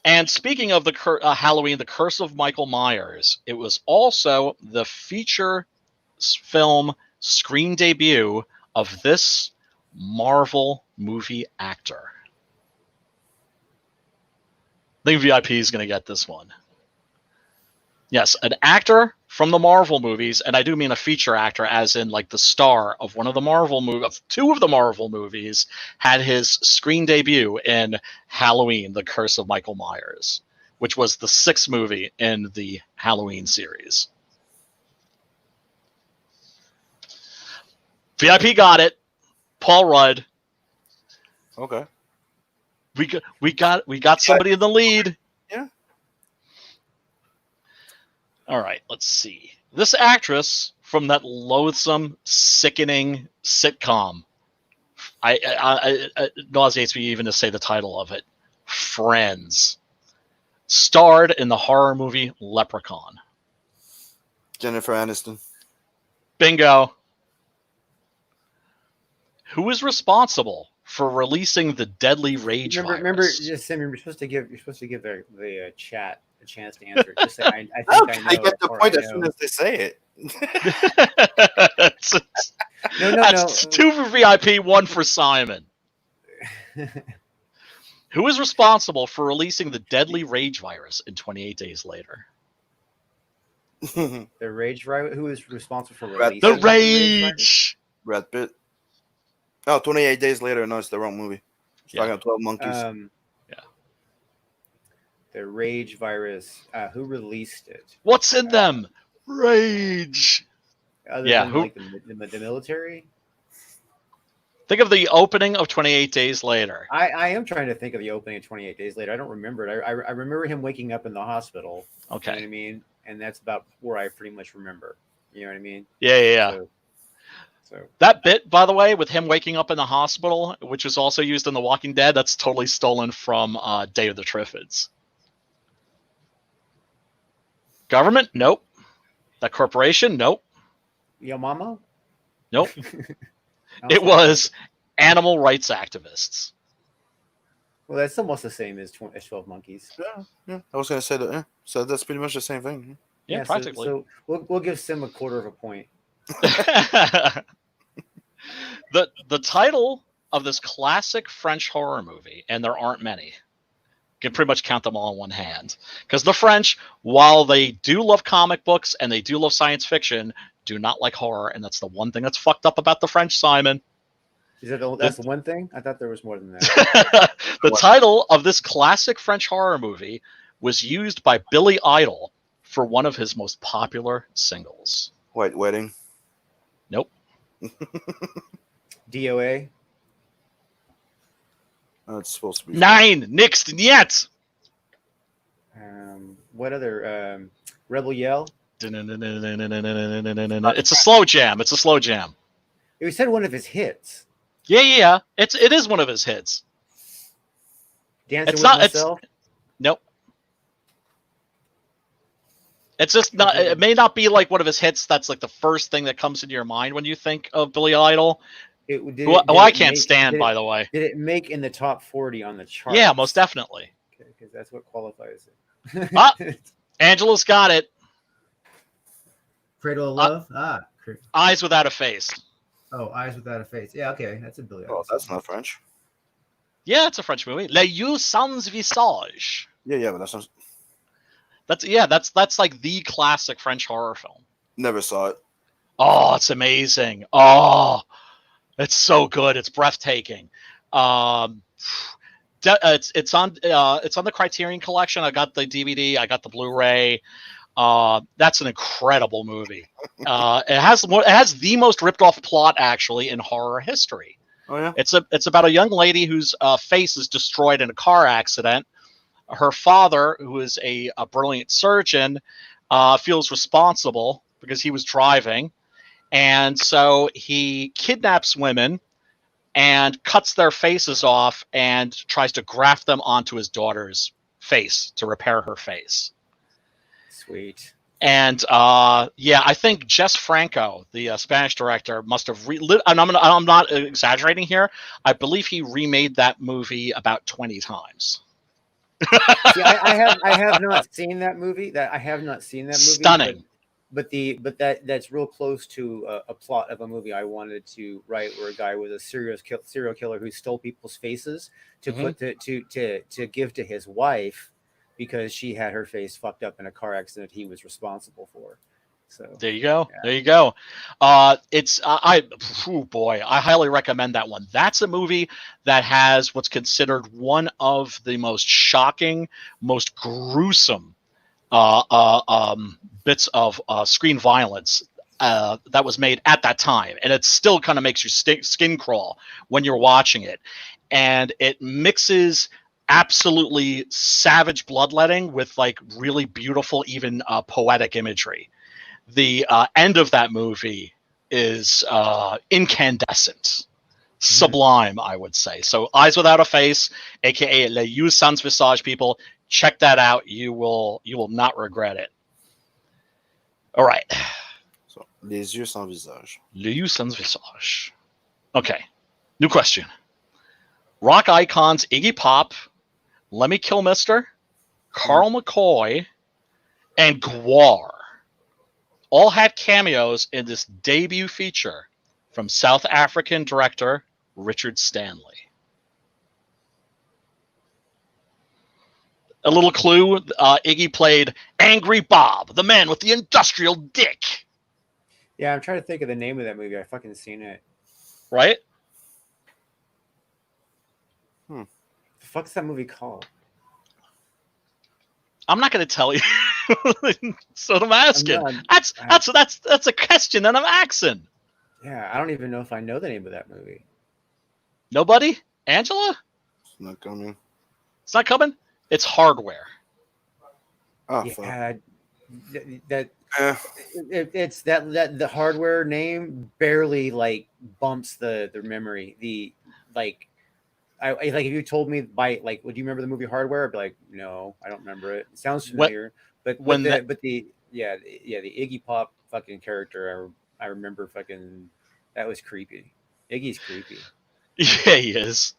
And speaking of the Halloween, The Curse of Michael Myers, it was also the feature film screen debut of this Marvel movie actor. I think VIP is going to get this one. Yes, an actor from the Marvel movies, and I do mean a feature actor, as in like the star of one of the Marvel movies, two of the Marvel movies, had his screen debut in Halloween, The Curse of Michael Myers, which was the 6th movie in the Halloween series. VIP got it. Paul Rudd. Okay. We got somebody in the lead. Yeah. All right, let's see. This actress from that loathsome, sickening sitcom. It nauseates me even to say the title of it. Friends. Starred in the horror movie Leprechaun. Jennifer Aniston. Bingo. Who is responsible for releasing the deadly rage virus? Remember, Sam, you're supposed to give the chat a chance to answer. Just say, I think I know. I get the point as soon as they say it. No. That's 2 for VIP, 1 for Simon. Who is responsible for releasing the deadly rage virus in 28 Days Later? The rage virus. Who is responsible for releasing the rage? Brad Pitt. Oh, 28 Days Later. No, it's the wrong movie. It's talking about 12 Monkeys. Yeah. The Rage virus. Who released it? What's in them? Rage. Other Yeah, than who- like the military. Think of the opening of 28 Days Later. I am trying to think of the opening of 28 Days Later. I don't remember it. I remember him waking up in the hospital. You know what Okay. I mean? And that's about where I pretty much remember. You know what I mean? Yeah. So That bit, by the way, with him waking up in the hospital, which was also used in The Walking Dead, that's totally stolen from Day of the Triffids. Government? Nope. That corporation? Nope. Yo Mama? Nope. I It don't know. was animal rights activists. Well, that's almost the same as 12 Monkeys. Yeah. I was gonna say that. Yeah. So that's pretty much the same thing. Yeah, so- practically. So, we'll give Sim a quarter of a point. The title of this classic French horror movie, and there aren't many, you can pretty much count them all in one hand, because the French, while they do love comic books and they do love science fiction, do not like horror, and that's the one thing that's fucked up about the French, Simon. Is that that's the one thing? I thought there was more than that. The title of this classic French horror movie was used by Billy Idol for one of his most popular singles. White Wedding. Nope. DOA. It's supposed to be 9. Nixed yet. What other? Rebel Yell. It's a slow jam. It's a slow jam. It said one of his hits. Yeah. It is one of his hits. Dancing It's with not- it's- Myself. Nope. It's just not. It may not be like one of his hits. That's like the first thing that comes into your mind when you think of Billy Idol. Who I can't stand, by the way. Did it make in the top 40 on the chart? Yeah, most definitely. Because that's what qualifies it. Ah. Angela's got it. Cradle of Love. Eyes Without a Face. Oh, Eyes Without a Face. Yeah, okay, that's a Billy. Oh, that's not French. Yeah, it's a French movie. Les Yeux Sans Visage. Yeah, but that's not. That's like the classic French horror film. Never saw it. Oh, it's amazing. Oh, it's so good. It's breathtaking. It's on the Criterion Collection. I got the DVD. I got the Blu-ray. That's an incredible movie. It has the most ripped off plot actually in horror history. Oh yeah. It's about a young lady whose face is destroyed in a car accident. Her father, who is a brilliant surgeon, feels responsible because he was driving, and so he kidnaps women and cuts their faces off and tries to graft them onto his daughter's face to repair her face. Sweet. And I think Jess Franco, the Spanish director, must have and I'm not exaggerating here. I believe he remade that movie about 20 times. See, I have not seen that movie. Stunning. But that's real close to a plot of a movie I wanted to write, where a guy was a serial killer who stole people's faces to put to give to his wife because she had her face fucked up in a car accident he was responsible for. So There you go. Yeah. There you go. I highly recommend that one. That's a movie that has what's considered one of the most shocking, most gruesome bits of screen violence that was made at that time, and it still kind of makes your skin crawl when you're watching it. And it mixes absolutely savage bloodletting with like really beautiful, even poetic imagery. The end of that movie is incandescent, sublime, I would say. So, Eyes Without a Face, aka Les Yeux Sans Visage, people, check that out. You will not regret it. All right, So, Les Yeux Sans Visage. Les Yeux Sans Visage. Okay, new question. Rock icons Iggy Pop, Lemmy Kilmister, Carl McCoy, and Gwar all had cameos in this debut feature from South African director Richard Stanley. A little clue, Iggy played Angry Bob, the man with the industrial dick. yeah, I'm trying to think of the name of that movie. I fucking seen it. right? The fuck's that movie called? I'm not going to tell you. So I'm asking. That's a question that I'm asking. Yeah, I don't even know if I know the name of that movie. Nobody? Angela? It's not coming. It's not coming? It's Hardware. Oh, yeah, fuck. It's that the Hardware name barely like bumps the memory. Like if you told me would you remember the movie Hardware? I'd be like, no, I don't remember it. It sounds familiar, the Iggy Pop fucking character, I remember fucking that was creepy. Iggy's creepy. Yeah, he is.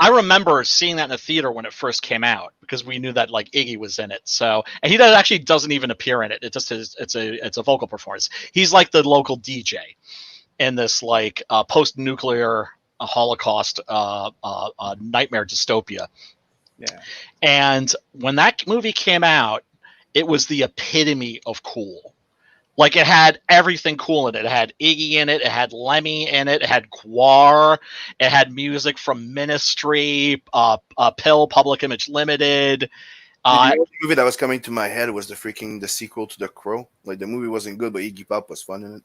I remember seeing that in the theater when it first came out because we knew that like Iggy was in it. So, and he actually doesn't even appear in it. It just is. It's a vocal performance. He's like the local DJ in this like post-nuclear Holocaust nightmare dystopia. Yeah. And when that movie came out, it was the epitome of cool. Like it had everything cool in it. It had Iggy in it. It had Lemmy in it. It had Gwar. It had music from Ministry, Pill, Public Image Limited. The movie that was coming to my head was the sequel to The Crow. Like the movie wasn't good, but Iggy Pop was fun in it.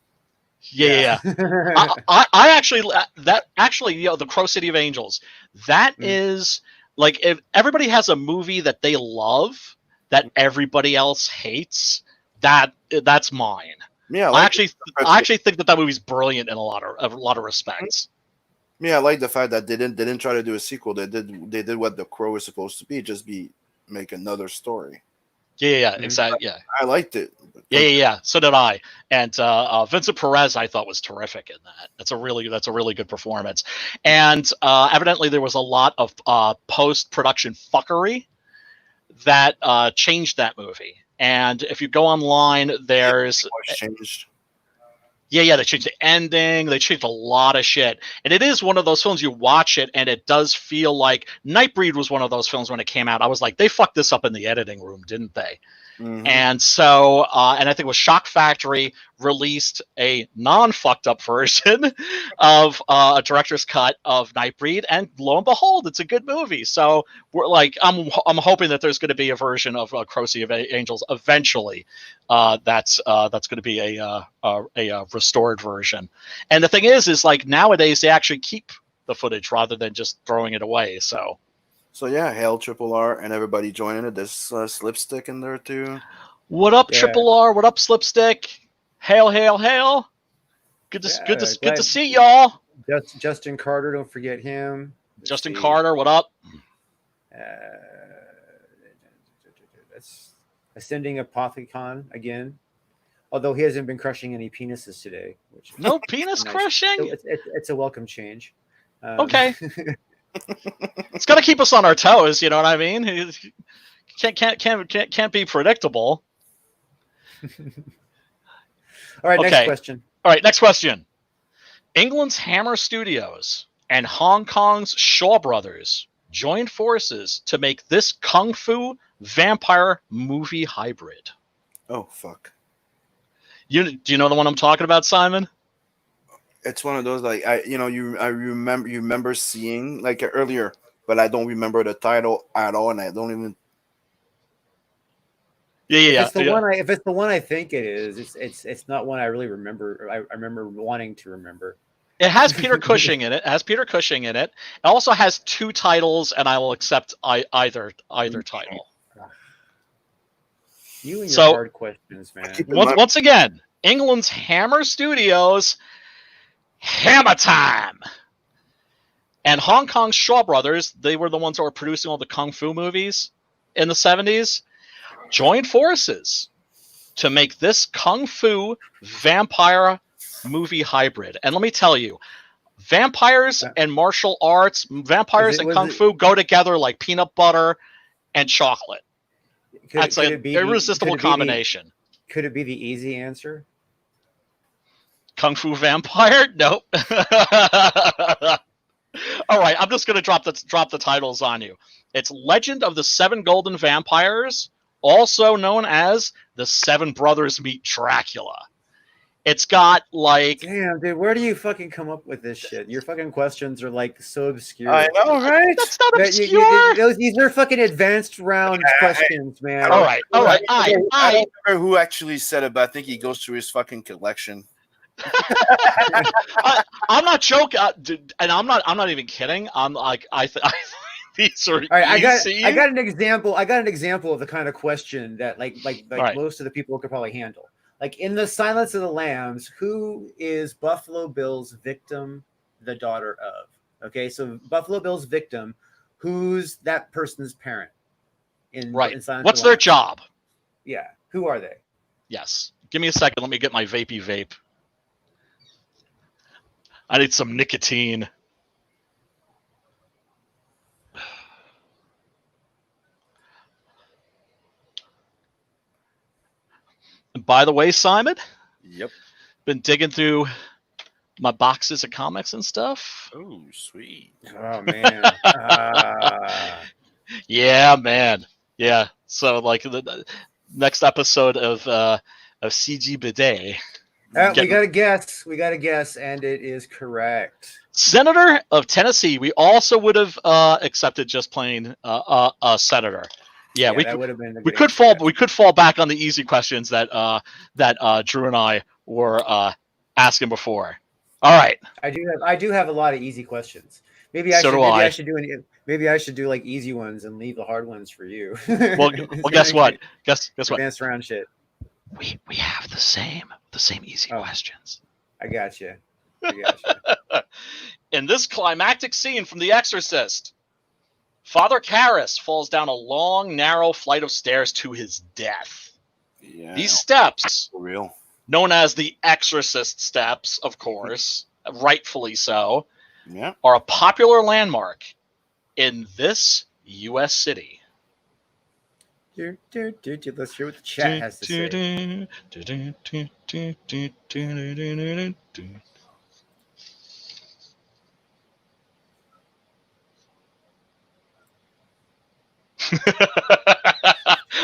Yeah. I actually The Crow City of Angels. That is like if everybody has a movie that they love that everybody else hates. That's mine. Yeah, I actually think that movie's brilliant in a lot of respects. Yeah, I like the fact that they didn't try to do a sequel. They did what The Crow is supposed to be, make another story. Yeah, exactly. Yeah, I liked it. Yeah. So did I. And Vincent Perez, I thought was terrific in that. That's a really good performance. And evidently, there was a lot of post-production fuckery that changed that movie. And if you go online, there's changed. Yeah, they changed the ending. They changed a lot of shit. And it is one of those films you watch it and it does feel like Nightbreed was one of those films when it came out. I was like, they fucked this up in the editing room, didn't they? Mm-hmm. And so, and I think it was Shock Factory released a non-fucked up version of a director's cut of Nightbreed, and lo and behold, it's a good movie. So we're like, I'm hoping that there's going to be a version of Crow City of Angels eventually. That's going to be a restored version. And the thing is like nowadays they actually keep the footage rather than just throwing it away. So yeah, hail Triple R and everybody joining it. There's Slipstick in there too. What up, Triple R? What up, Slipstick? Hail! Good to see y'all. Justin Carter, don't forget him. Justin Carter, what up? Ascending Apothecon again, although he hasn't been crushing any penises today. No penis nice. Crushing. So it's a welcome change. Okay. It's got to keep us on our toes, you know what I mean? Can't be predictable. All right, next question. All right, next question. England's Hammer Studios and Hong Kong's Shaw Brothers joined forces to make this kung fu vampire movie hybrid. Oh fuck. Do you know the one I'm talking about, Simon? It's one of those like I remember seeing like earlier, but I don't remember the title at all, and I don't even. Yeah. If it's the one I think it is, it's not one I really remember. I remember wanting to remember. It has Peter Cushing in it. It also has two titles, and I will accept either title. You and your hard questions, man. Once again, England's Hammer Studios. Hammer Time! And Hong Kong's Shaw Brothers, they were the ones that were producing all the kung fu movies in the 70s, joined forces to make this kung fu vampire movie hybrid. And let me tell you, vampires and martial arts, vampires and kung fu go together like peanut butter and chocolate. That's an irresistible combination. Could it be the easy answer? Kung Fu Vampire? Nope. All right, I'm just going to drop the titles on you. It's Legend of the Seven Golden Vampires, also known as The Seven Brothers Meet Dracula. It's got like Damn, dude, where do you fucking come up with this shit? Your fucking questions are like so obscure. I know, right? that's not That obscure. these are fucking advanced round questions, man. All right. I don't remember who actually said it, but I think he goes through his fucking collection. I'm not joking, and I'm not even kidding. I'm like I these are All right, easy. I got an example. I got an example of the kind of question that like right. most of the people could probably handle. Like in the Silence of the Lambs, who is Buffalo Bill's victim the daughter of? Okay, so Buffalo Bill's victim, who's that person's parent? In Silence What's of the their Lambs? job? Yeah, who are they? Yes. Give me a second. Let me get my vapey vape. I need some nicotine. And by the way, Simon, Yep. been digging through my boxes of comics and stuff. Oh, sweet. Oh man. Yeah, man. Yeah. So like the next episode of CG Bidet. We got a guess, and it is correct. Senator of Tennessee. We also would have accepted just plain a senator. Yeah, that would have been. We could fall back on the easy questions that Drew and I were asking before. All right. I do have a lot of easy questions. Maybe I should do like easy ones and leave the hard ones for you. Well, guess what? Guess what? Advanced round shit. We have the same easy questions. I got you. In this climactic scene from The Exorcist, Father Karras falls down a long, narrow flight of stairs to his death. Yeah. These steps, For real. known as the Exorcist steps, of course, rightfully so, Yeah. are a popular landmark in this U.S. city. Let's hear what the chat has to say.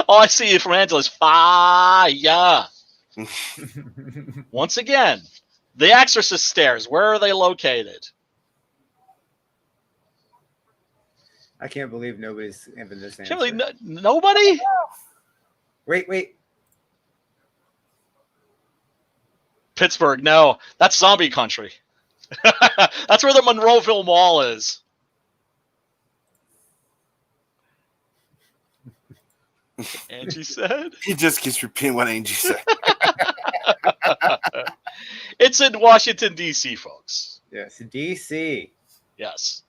All I see from Angela is fire. Once again, the Exorcist stairs. Where are they located? I can't believe nobody's given this answer. Can't believe nobody? Wait. Pittsburgh. No, that's zombie country. That's where the Monroeville Mall is. Angie said. He just keeps repeating what Angie said. It's in Washington, D.C., folks. Yes, D.C. Yes.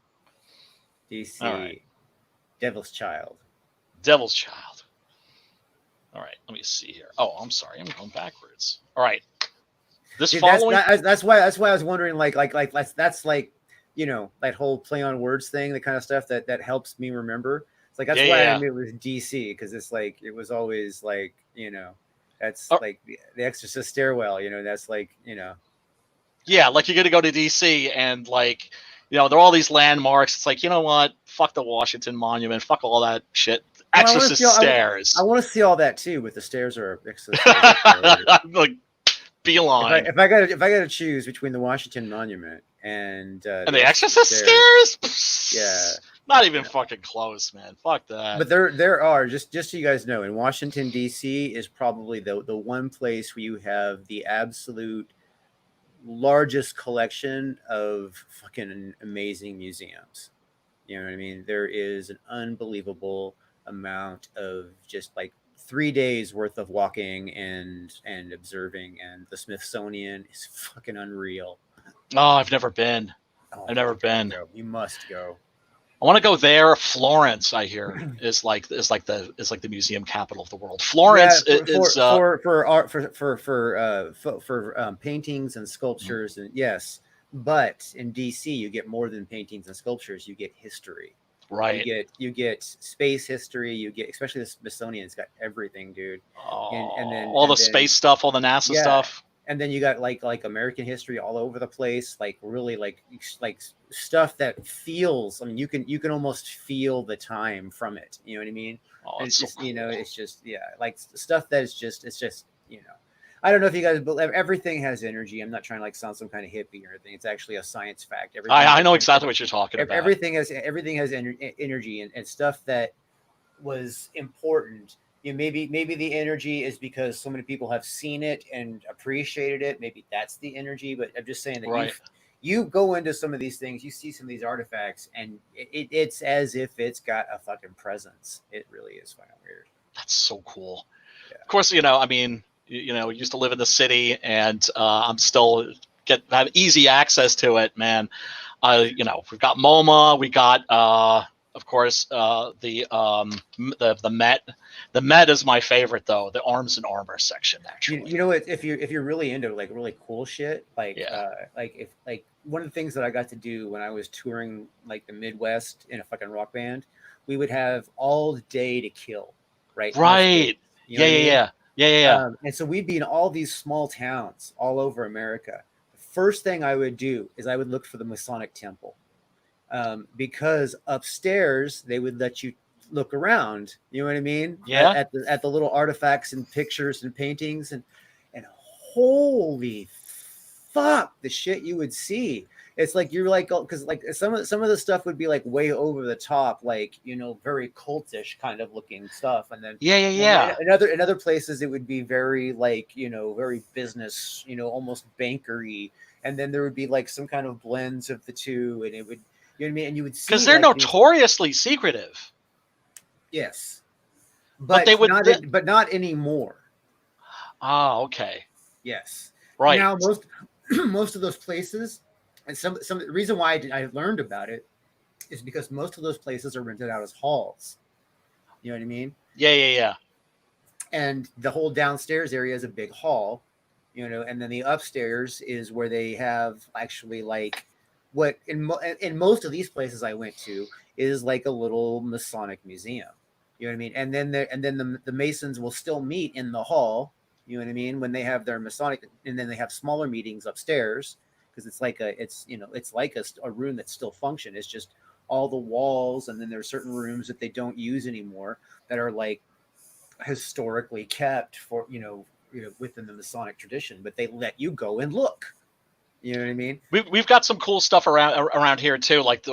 D.C. All right. Devil's Child. Devil's Child. All right, let me see here. Oh, I'm sorry. I'm going backwards. All right. This following. That's why I was wondering, like that's like, you know, that whole play on words thing, the kind of stuff that helps me remember. It's like that's why I knew it was DC, because it's like it was always like, you know, that's like the Exorcist stairwell, you know, that's like, you know. Yeah, like you're gonna go to DC and like, you know, there are all these landmarks. It's like, you know what? Fuck the Washington Monument. Fuck all that shit. Exorcist stairs. I want to see all that too, but the stairs are Exorcist. Like beeline. If I got to choose between the Washington Monument and the Exorcist stairs, yeah, not even fucking close, man. Fuck that. But there are just so you guys know, in Washington D.C. is probably the one place where you have the absolute largest collection of fucking amazing museums. You know what I mean? There is an unbelievable amount of just like 3 days worth of walking and observing, and the Smithsonian is fucking unreal. Oh, I've never been. I've never been. Go. You must go. I want to go there. Florence, I hear, is like the museum capital of the world. Florence is for paintings and sculptures, and yes, but in DC you get more than paintings and sculptures. You get history. Right. You get space history. You get, especially the Smithsonian's got everything, dude. And then all the space stuff, all the NASA stuff. And then you got like American history all over the place, like really like stuff that feels. I mean, you can almost feel the time from it. You know what I mean? Oh, it's so just cool. You know, it's just like stuff that is just, it's just, you know. I don't know if you guys believe everything has energy. I'm not trying to like sound some kind of hippie or anything. It's actually a science fact. Everything I know exactly what you're talking about. Everything has energy and stuff that was important. You know, maybe the energy is because so many people have seen it and appreciated it. Maybe that's the energy. But I'm just saying that Right. you go into some of these things, you see some of these artifacts, and it's as if it's got a fucking presence. It really is fucking weird. That's so cool. Yeah. Of course, I mean, used to live in the city, and I'm still have easy access to it, man. We've got MoMA, we got, of course, the Met. The Met is my favorite, though. The Arms and Armor section, actually. You know what? If you're really into like really cool shit, like Yeah. if like one of the things that I got to do when I was touring like the Midwest in a fucking rock band, we would have all day to kill, right? Right. You know what I mean? Yeah. And so we'd be in all these small towns all over America. The first thing I would do is I would look for the Masonic Temple, because upstairs they would let you look around. You know what I mean? Yeah. At the little artifacts and pictures and paintings and holy fuck, the shit you would see. It's like you're like, because like some of the stuff would be like way over the top, like very cultish kind of looking stuff, and then Yeah. in other places it would be very like very business, almost bankery, and then there would be like some kind of blends of the two, and it would what I mean, and you would see because they're like notoriously secretive. yes, But they would but not anymore. Ah, okay. Yes, Right. Now most of those places. And some the reason why I learned about it is because most of those places are rented out as halls. You know what I mean? Yeah. And the whole downstairs area is a big hall, and then the upstairs is where they have actually like what in most of these places I went to is like a little Masonic museum. You know what I mean? And then the Masons will still meet in the hall. You know what I mean? When they have their Masonic, and then they have smaller meetings upstairs. Because it's like a room that still functions. It's just all the walls, and then there are certain rooms that they don't use anymore that are like historically kept for within the Masonic tradition, but they let you go and look. You know what I mean? We've got some cool stuff around here too, like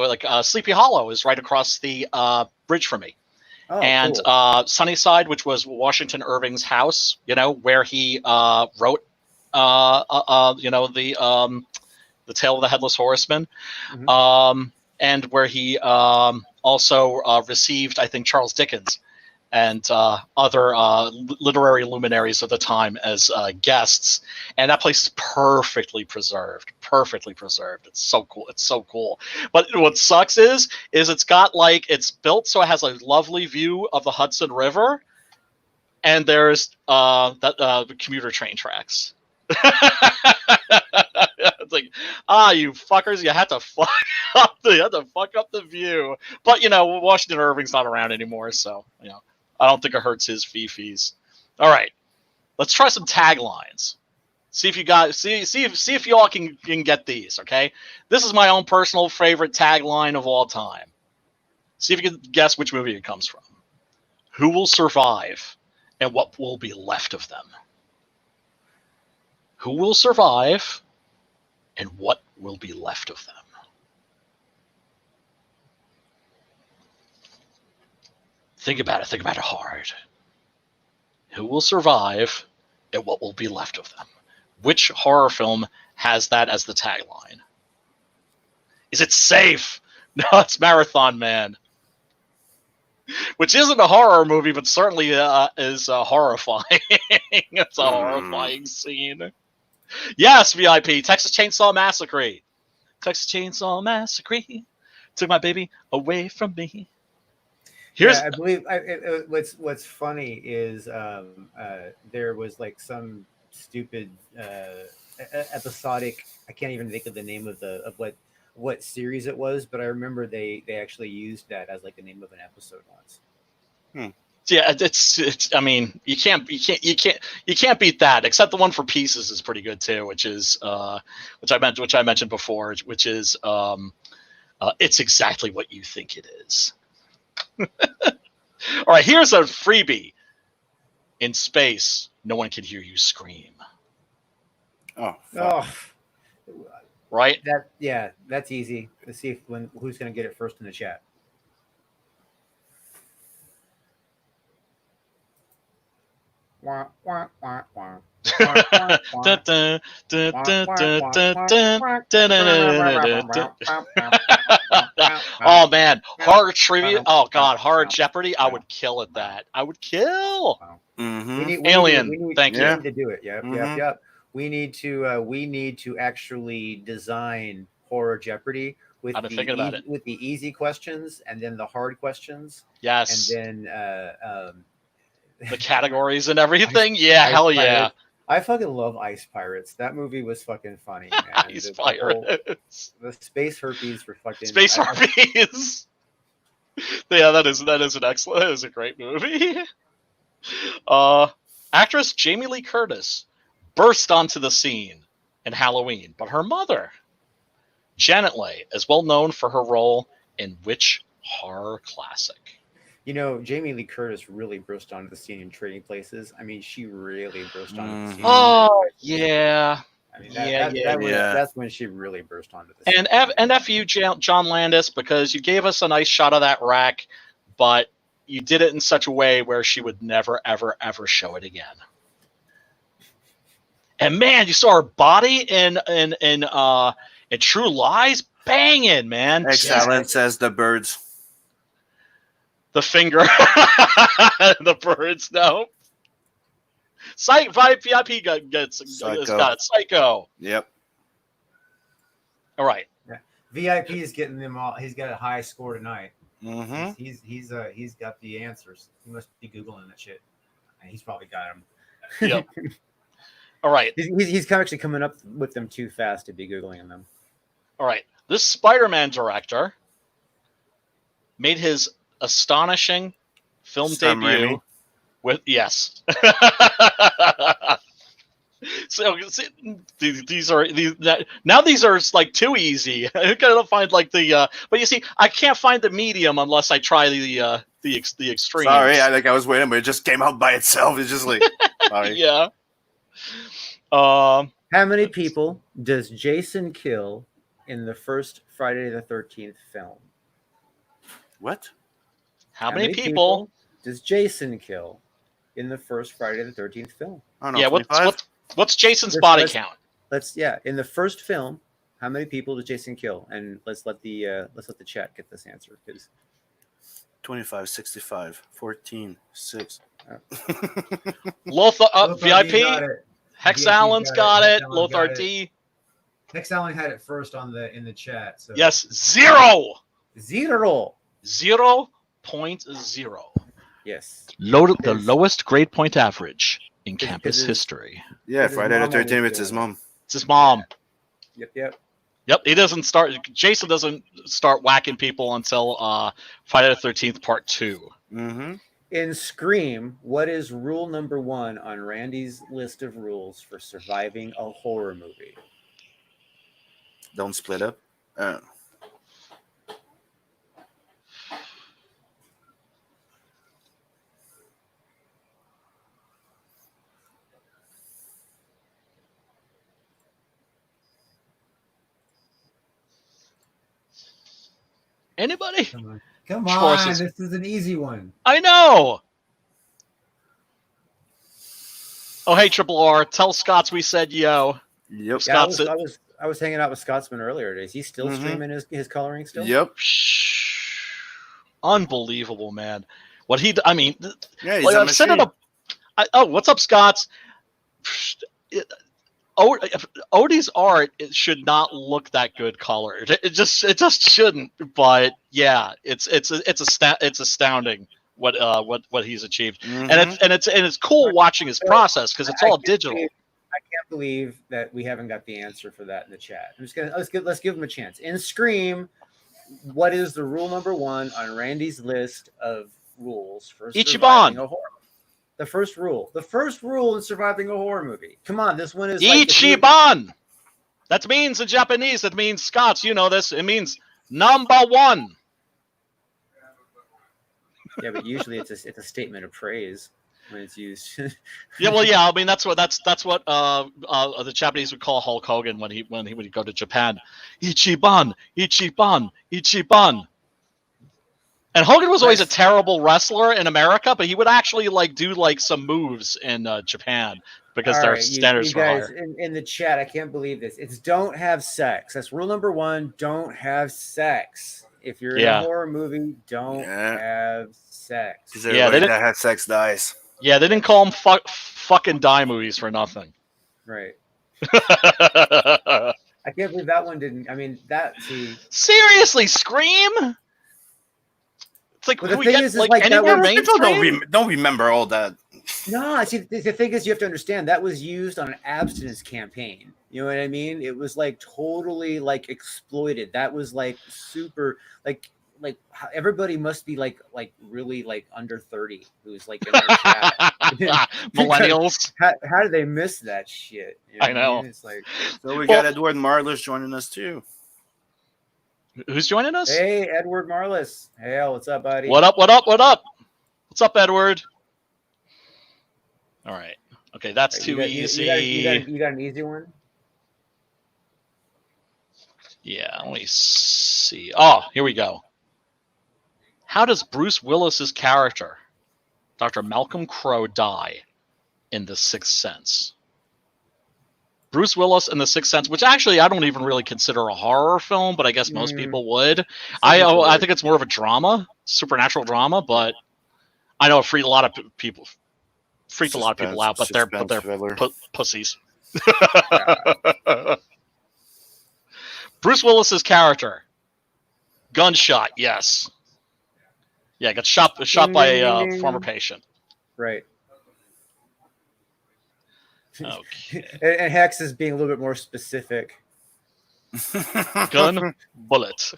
Sleepy Hollow is right across the bridge from me. Oh, and cool. Sunnyside, which was Washington Irving's house, where he wrote the Tale of the Headless Horseman, and where he also received, I think, Charles Dickens and other literary luminaries of the time as guests. And that place is perfectly preserved. It's so cool. But what sucks is it's got it's built so it has a lovely view of the Hudson River, and there's the commuter train tracks. It's like, you fuckers, you had to fuck up the view. But Washington Irving's not around anymore, so I don't think it hurts his fees. All right, let's try some taglines. See if you guys see if you all can get these. Okay, this is my own personal favorite tagline of all time. See if you can guess which movie it comes from. Who will survive, and what will be left of them? Who will survive, and what will be left of them? Think about it hard. Who will survive, and what will be left of them? Which horror film has that as the tagline? Is it Safe? No, it's Marathon Man. Which isn't a horror movie, but certainly is horrifying. It's a horrifying scene. Yes, VIP. Texas Chainsaw Massacre. Texas Chainsaw Massacre took my baby away from me. I believe what's funny is there was like some stupid episodic. I can't even think of the name of what series it was, but I remember they actually used that as like the name of an episode once. Yeah, it's. I mean, you can't beat that. Except the one for Pieces is pretty good too, which is which I mentioned before, which is it's exactly what you think it is. All right, here's a freebie. In space, no one can hear you scream. Oh, fuck. Oh, right? that's easy. Let's see who's going to get it first in the chat. Wah, wah, wah, wah. Oh man, horror trivia. Oh god, horror Jeopardy. I would kill at that. I would kill. Mm-hmm. Alien, thank we you. need to do it. Yep, Mhm. yep. We need to actually design horror Jeopardy with I've been thinking about it. with the easy questions and then the hard questions Yes, and then the categories and everything. Yeah, Ice hell yeah. Pirates. I fucking love Ice Pirates. That movie was fucking funny, man. Ice Pirates. The space herpes were fucking Space Harpies. Yeah, that is an excellent. That is a great movie. Actress Jamie Lee Curtis burst onto the scene in Halloween, but her mother, Janet Leigh, is well known for her role in which horror classic? You know, Jamie Lee Curtis really burst onto the scene in Trading Places. I mean, she really burst onto the scene. Oh yeah. I mean, Yeah. that's when she really burst onto the scene. And F you, John Landis, because you gave us a nice shot of that rack, but you did it in such a way where she would never, ever, ever show it again. And man, you saw her body in True Lies, banging, man. Excellent, says the birds. The finger, the birds. No. VIP gets Psycho. got it. Psycho. Yep. All right. VIP is getting them all. He's got a high score tonight. Mm-hmm. He's got the answers. He must be googling that shit. And he's probably got them. Yep. All right. He's actually coming up with them too fast to be googling them. All right. This Spider-Man director made his astonishing film Sam debut Raimi. with So these are like too easy. I gotta find like the but you see, I can't find the medium unless I try the extreme. Sorry, I was waiting, but it just came out by itself. It's just like, sorry. Yeah. How many people does Jason kill in the first Friday the 13th film? What? How many people does Jason kill in the first Friday the 13th film? I don't know. Yeah, 25? what's Jason's body count? In the first film, how many people does Jason kill? And let's let the chat get this answer, because 25, 65, 14, 6. Lothar VIP. Hex VIP Allen's got it. Hex Allen Lothar got it. D. Hex Allen had it first in the chat. So Yes, 0. 0.0. Yes. The lowest grade point average in Because campus his- history. Yeah, His Friday the mom 13th, always it's his did. mom. It's his mom. Yep. Yep, Jason doesn't start whacking people until Friday the 13th Part 2. Mm-hmm. In Scream, what is rule number 1 on Randy's list of rules for surviving a horror movie? Don't split up. Anybody? Come Choices. This is an easy one. I know. Oh, hey, Triple R. Tell Scots we said yo. Yep. Yeah, Scott's I was hanging out with Scotsman earlier. Is he still Mhm. streaming his coloring still? Yep. Unbelievable, man. What he, I mean, Yeah, he's like, a I've said it machine. what's up, Scots? Odie's art, it should not look that good colored. It just shouldn't. But yeah, it's astounding what he's achieved, Mhm. and it's cool watching his process because it's all digital. I can't believe that we haven't got the answer for that in the chat. I'm just gonna let's give him a chance. In Scream, what is the rule number 1 on Randy's list of rules for surviving Ichiban. a horror? The first rule in surviving a horror movie. Come on, this one is like if you- Ichiban. That means in Japanese. That means Scots. You know this. It means number 1. Yeah, but usually it's a statement of praise. when it's used. Yeah, well, yeah. I mean, that's what the Japanese would call Hulk Hogan when he would go to Japan. Ichiban, Ichiban, Ichiban. And Hogan was always a terrible wrestler in America, but he would actually like do like some moves in Japan because All their right, standards you were guys higher. in the chat, I can't believe this. It's don't have sex. That's rule number 1. Don't have sex. If you're in a horror movie, don't have sex. Because everybody that had sex dies. Yeah, they didn't call them fucking die movies for nothing. Right. I can't believe that one didn't. I mean, seriously, Scream. It's like, well, the thing is like that people don't remember all that. No, see, the thing is, you have to understand that was used on an abstinence campaign. You know what I mean? It was like totally like exploited. That was like super like everybody must be like really like under 30 who's like in the chat. Millennials. How do they miss that shit? You know I know. I mean? It's like, so we got Edward Marlis joining us too. Who's joining us? Hey, Edward Marlis. Hey, what's up, buddy? What up? What up? What up? What's up, Edward? All right. Okay, that's too easy. You got an easy one? Yeah, let me see. Oh, here we go. How does Bruce Willis's character, Dr. Malcolm Crowe, die in The Sixth Sense? Bruce Willis in The Sixth Sense, which actually I don't even really consider a horror film, but I guess most people would. I think it's more of a drama, supernatural drama, but I know it freaked a lot of people out, but they're pussies. Bruce Willis's character, gunshot, yes. Yeah, got shot by a former patient. Right. Okay. And Hex is being a little bit more specific. Gun, bullet.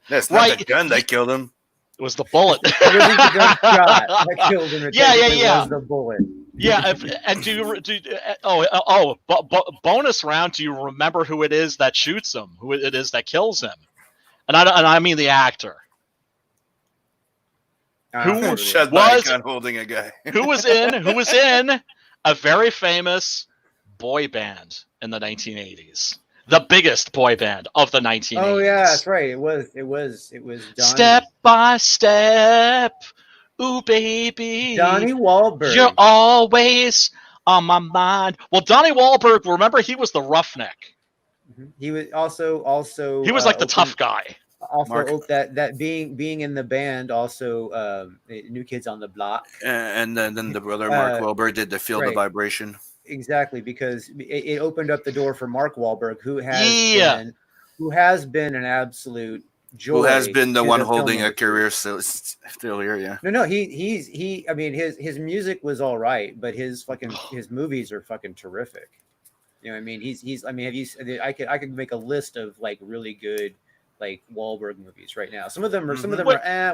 That's not the gun that killed him. It was the bullet. It wasn't the gunshot that killed him. It was the bullet. Yeah, and bonus round. Do you remember who it is that shoots him? Who it is that kills him? And I mean the actor. Who shot by a gun holding a guy? Who was in a very famous boy band in the 1980s? The biggest boy band of the 1980s. Oh yeah, that's right. It was Donnie. Step by step, ooh baby, Donnie Wahlberg. You're always on my mind. Well, Donnie Wahlberg, remember he was the roughneck. He was also he was like the tough guy. Also, that being in the band, also New Kids on the Block, and then the brother Mark Wahlberg did the Feel the Vibration. Exactly, because it opened up the door for Mark Wahlberg, who has been an absolute joy. Who has been the one holding a career still here, yeah. No, he. I mean, his music was all right, but his movies are fucking terrific. You know what I mean? He's. I mean, have you? I could make a list of like really good like Wahlberg movies right now. Some of them are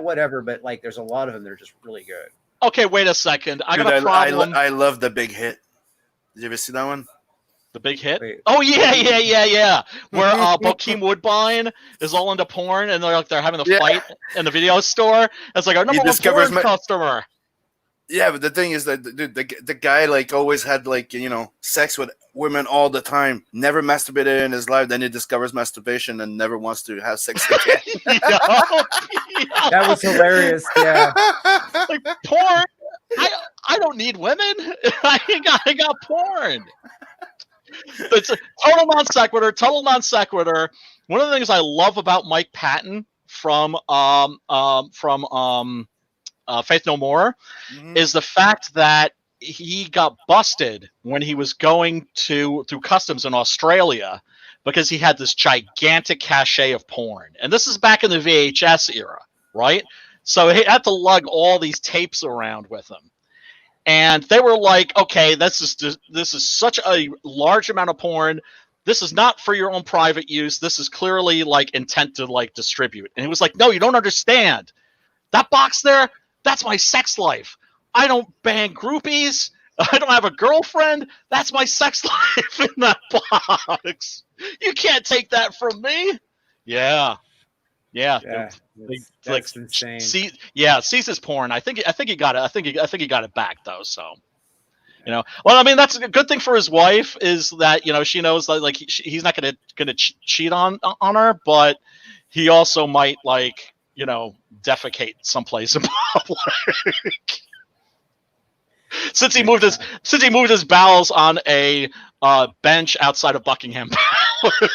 whatever, but like there's a lot of them that are just really good. Okay, wait a second. I got a problem. I love The Big Hit. Did you ever see that one? The Big Hit? Wait. Oh yeah. Where Bokeem Woodbine is all into porn and they're having a fight in the video store. It's like our number one porn customer. Yeah, but the thing is that the guy like always had like sex with women all the time, never masturbated in his life. Then he discovers masturbation and never wants to have sex again. That was hilarious. Yeah, like porn. I don't need women. I got porn. It's a total non sequitur. One of the things I love about Mike Patton from Faith No More is the fact that he got busted when he was going through customs in Australia because he had this gigantic cache of porn. And this is back in the VHS era, right? So he had to lug all these tapes around with him. And they were like, okay, this is such a large amount of porn. This is not for your own private use. This is clearly like intent to like distribute. And he was like, no, you don't understand. That box there, that's my sex life. I don't bang groupies. I don't have a girlfriend. That's my sex life in that box. You can't take that from me. Yeah. Yeah. Yeah, Like, that's insane. sees his porn. I think he got it. I think he got it back though. So, well, I mean, that's a good thing for his wife is that she knows that like he's not gonna cheat on her, but he also might like defecate someplace in public. Since he moved his bowels on a bench outside of Buckingham Palace.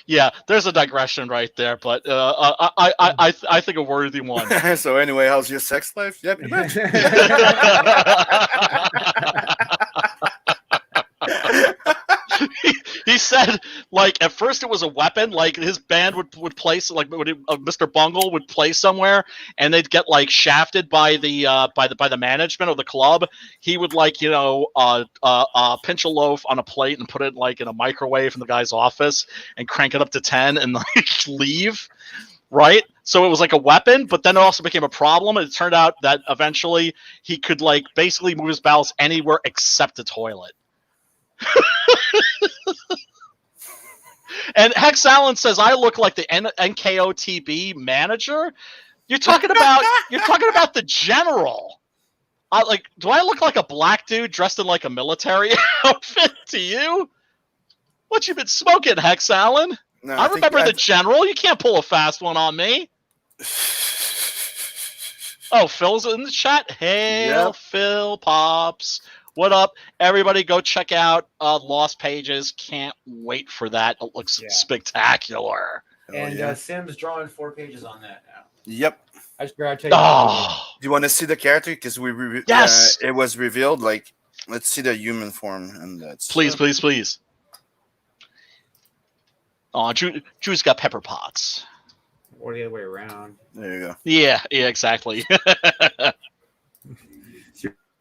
Yeah, there's a digression right there, but I think a worthy one. So anyway, how's your sex life? Yep. He said, like, at first it was a weapon. Like his band would play, like Mr. Bungle would play somewhere, and they'd get like shafted by the management of the club. He would like pinch a loaf on a plate and put it like in a microwave in the guy's office and crank it up to 10 and like leave. Right, so it was like a weapon, but then it also became a problem. And it turned out that eventually he could like basically move his bowels anywhere except the toilet. And Hex Allen says I look like the NKOTB manager. You're talking about the general. Do I look like a black dude dressed in like a military outfit to you? What you been smoking, Hex Allen? No, I remember the general. You can't pull a fast one on me. Oh, Phil's in the chat. Hail, yep. Phil Pops. What up? Everybody go check out Lost Pages. Can't wait for that. It looks spectacular. And Sim's drawing 4 pages on that now. Yep. I just gotta tell you. Oh. Do you want to see the character? Because yes, it was revealed. Like, let's see the human form, and that's please. Oh, Drew's got pepper pots. Or the other way around. There you go. Yeah, exactly.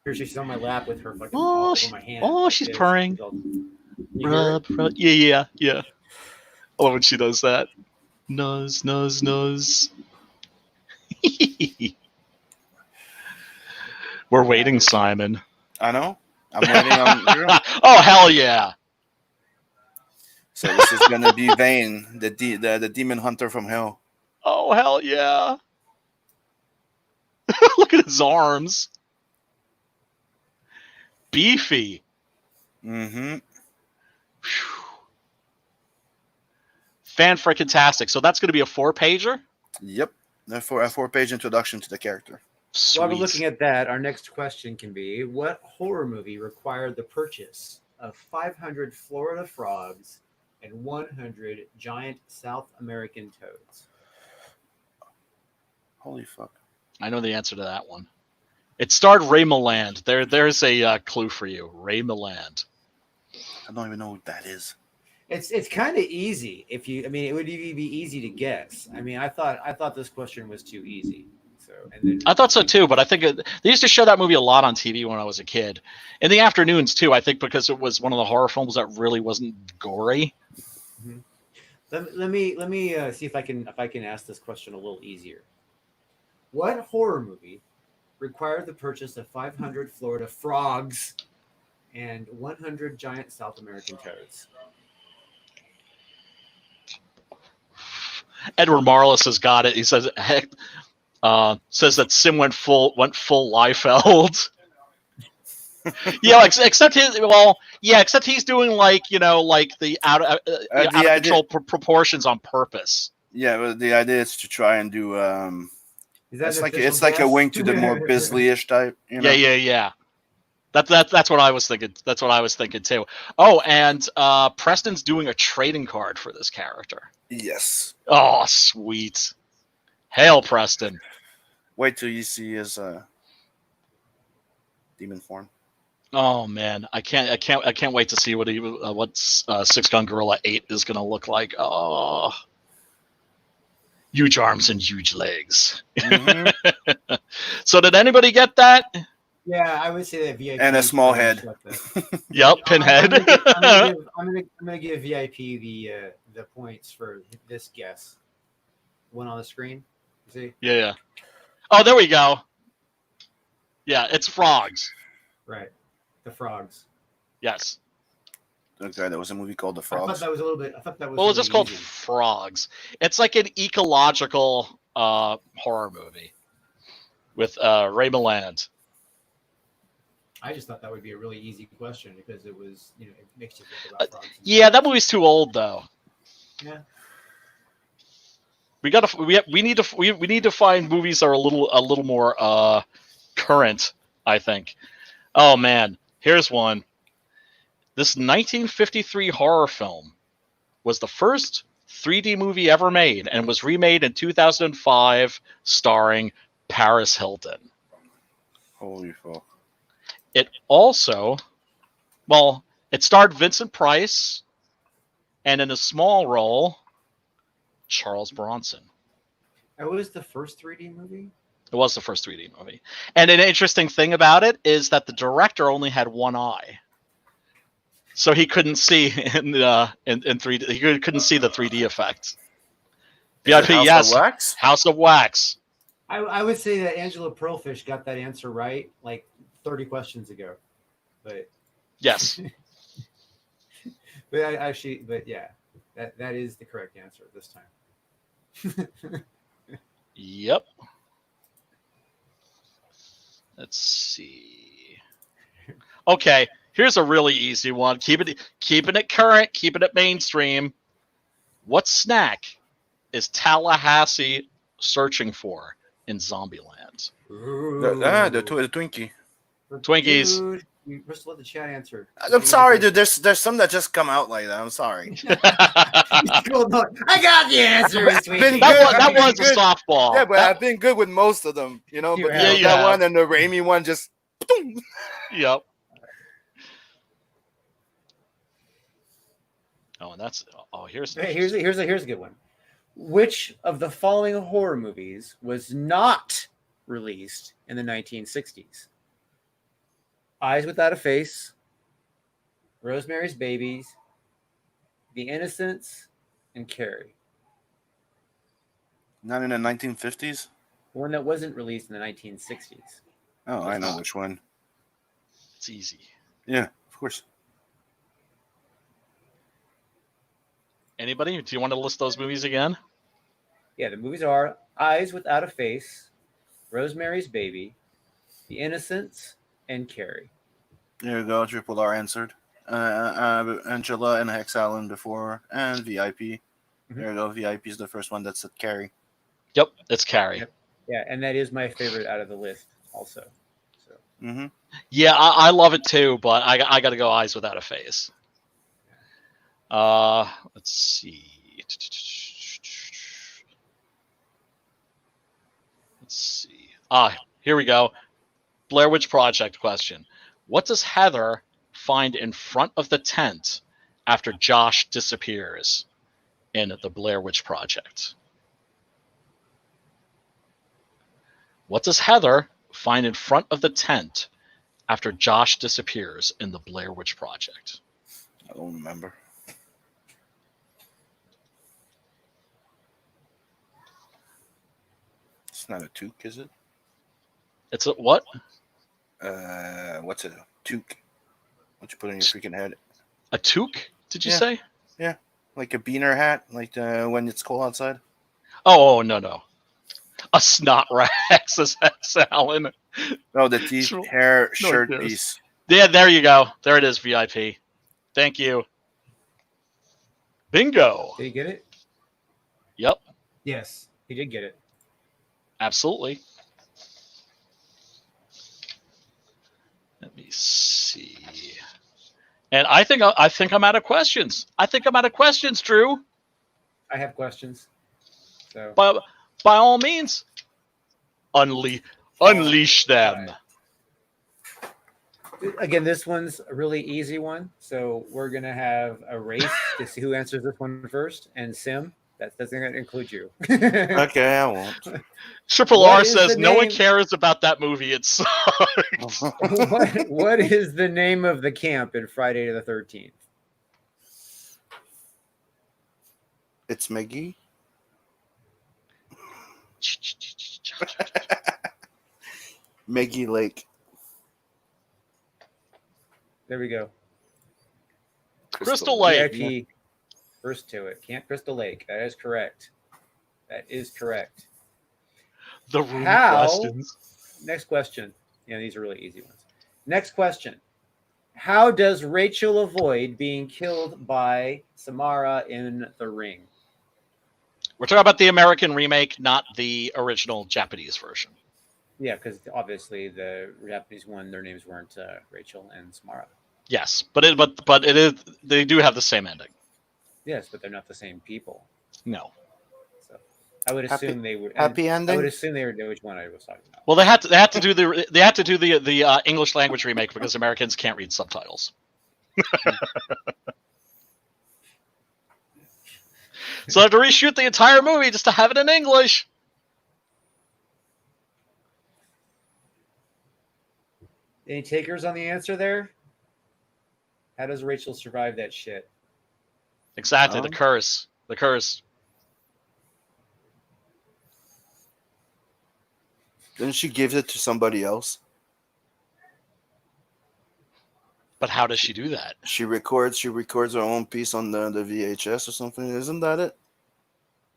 Here she's on my lap with her fucking over my hand. Oh, she's purring. Rub. Yeah. I love when she does that. Nose. We're waiting, Simon. I know. I'm waiting on. Oh, hell yeah. So this is gonna be Vane, the demon hunter from hell. Oh, hell yeah. Look at his arms. Beefy. Mm-hmm. Fan-frickin-tastic. So that's going to be a 4-pager? Yep. A 4-page introduction to the character. Sweet. While we're looking at that, our next question can be, what horror movie required the purchase of 500 Florida frogs and 100 giant South American toads? Holy fuck. I know the answer to that one. It starred Ray Milland. There's a clue for you. Ray Milland. I don't even know what that is. It's kind of easy. It would even be easy to guess. I mean, I thought this question was too easy. So, I thought so too, but I think they used to show that movie a lot on TV when I was a kid. In the afternoons too, I think, because it was one of the horror films that really wasn't gory. Mm-hmm. Let me see if I can ask this question a little easier. What horror movie required the purchase of 500 Florida frogs and 100 giant South American toads? Edward Marlis has got it. He says that Sim went full Liefeld. Yeah, except he's doing like the out of control proportions on purpose. Yeah, but the idea is to try and do it's like a wink to the more Bisley-ish type. Yeah. That's what I was thinking. That's what I was thinking too. Oh, and Preston's doing a trading card for this character. Yes. Oh, sweet. Hail, Preston. Wait till you see his demon form. Oh man, I can't wait to see what Six Gun Gorilla 8 is gonna look like. Oh, huge arms and huge legs. Mm-hmm. So did anybody get that? Yeah, I would say that VIP and a small head. Yep, Pinhead. I'm gonna give VIP the points for this guess. One on the screen. You see? Yeah. Oh, there we go. Yeah, it's frogs. Right, the frogs. Yes. Okay, there was a movie called The I thought Frogs. that was a little bit. I thought that was. Well, it's really just called easy. Frogs. It's like an ecological horror movie with Ray Milland. I just thought that would be a really easy question because it was, it makes you think about frogs. and Yeah, that movie's too old though. Yeah. We need to find movies that are a little more current, I think. Oh man, here's one. This 1953 horror film was the first 3D movie ever made and was remade in 2005 starring Paris Hilton. Holy fuck. It also, well, it starred Vincent Price and in a small role, Charles Bronson. It was the first 3D movie. It was the first 3D movie. And an interesting thing about it is that the director only had one eye. So he couldn't see in 3D. He couldn't see the 3D effect. Is it VIP, House yes. of Wax? House of Wax. I would say that Angela Pearlfish got that answer right like 30 questions ago, but Yes. but yeah, that is the correct answer this time. Yep. Let's see. Okay, here's a really easy one. Keeping it current, keeping it mainstream. What snack is Tallahassee searching for in Zombieland? The Twinkie. Twinkies. Dude, you just let the chat answer. I'm sorry, dude. There's some that just come out like that. I'm sorry. I got the answer. I've been That good. was a softball. Yeah, but I've been good with most of them, You But have. you that have. one and the Raimi one just. Yep. Oh, and that's here's Here's a good one. Which of the following horror movies was not released in the 1960s? Eyes Without a Face, Rosemary's Babies, The Innocents, and Carrie. Not in the 1950s. One that wasn't released in the 1960s. Oh, I know which one. It's easy. Yeah, of course. Anybody? Do you want to list those movies again? Yeah, the movies are Eyes Without a Face, Rosemary's Baby, The Innocents, and Carrie. There you go. Triple R answered. Angela and Hex Allen before, and VIP. There you go. VIP is the first one that said Carrie. Yep, it's Carrie. Yep. Yeah, and that is my favorite out of the list also. So Mm-hmm. Yeah, I love it too, but I got to go Eyes Without a Face. Let's see. Let's see. Here we go. Blair Witch Project question. What does Heather find in front of the tent after Josh disappears in the Blair Witch Project? What does Heather find in front of the tent after Josh disappears in the Blair Witch Project? I don't remember. It's not a toque, is it? It's a what? What's it? A toque. What you put on your freaking head? A toque? Did you Yeah. say? Like a beaner hat, like when it's cold outside. Oh, no. A snot rag, says Hex Allen. No, the teeth, Sure. hair, No, shirt yes. piece. Yeah, there you go. There it is, VIP. Thank you. Bingo. did he get it? Yep, Yes, he did get it. absolutely. Let me see. And I think I'm out of questions. Drew. I have questions. So By all means, unleash them. again, this one's a really easy one. So we're gonna have a race to see who answers this one first. And Sim, that's going to include you. Okay, I won't. Triple What R is says the no one name- cares about that movie. It sucks. what is the name of the camp in Friday the 13th? It's McGee. Maggie Lake. There we go. Crystal Lake. VIP first to it. Camp Crystal Lake. That is correct. That is correct. The room How? questions. Next question. Yeah, these are really easy ones. Next question. How does Rachel avoid being killed by Samara in The Ring? We're talking about the American remake, not the original Japanese version. Yeah, because obviously the Japanese one, their names weren't Rachel and Samara. Yes, but it is. They do have the same ending. Yes, but they're not the same people. No. So I would assume they would. Happy ending. I would assume they would know which one I was talking about. Well, they had to do the English language remake because Americans can't read subtitles. So I have to reshoot the entire movie just to have it in English. Any takers on the answer there? How does Rachel survive that shit? Exactly, the curse. The curse. Didn't she give it to somebody else? But how does she do that? She records her own piece on the VHS or something. Isn't that it?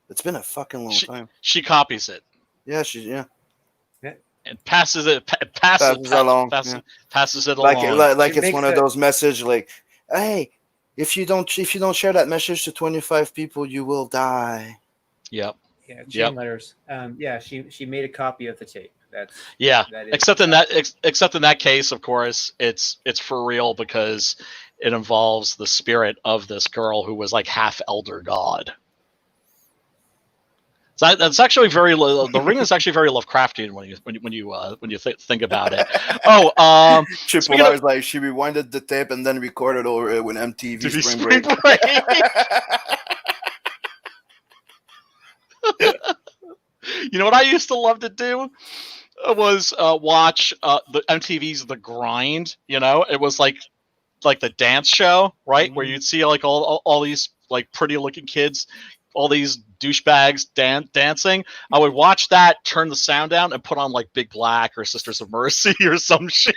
It's been a fucking long time. She copies it Yeah, and passes it along. passes it along. Like She it's makes one of a- those messages like, hey, if you don't share that message to 25 people, you will die. Yep. Yeah, chain Yep. letters. Yeah, she made a copy of the tape. That is, Except in that case, of course, it's for real because it involves the spirit of this girl who was like half elder god. So that's actually The Ring is actually very Lovecraftian when you think about it. Oh, Triple R is like she rewinded the tape and then recorded over it with MTV Spring Break. You know what I used to love to do was watch the MTV's The Grind. You know, it was like the dance show, right? Where you'd see like all these like pretty looking kids, all these douchebags dancing. I would watch that, turn the sound down, and put on like Big Black or Sisters of Mercy or some shit.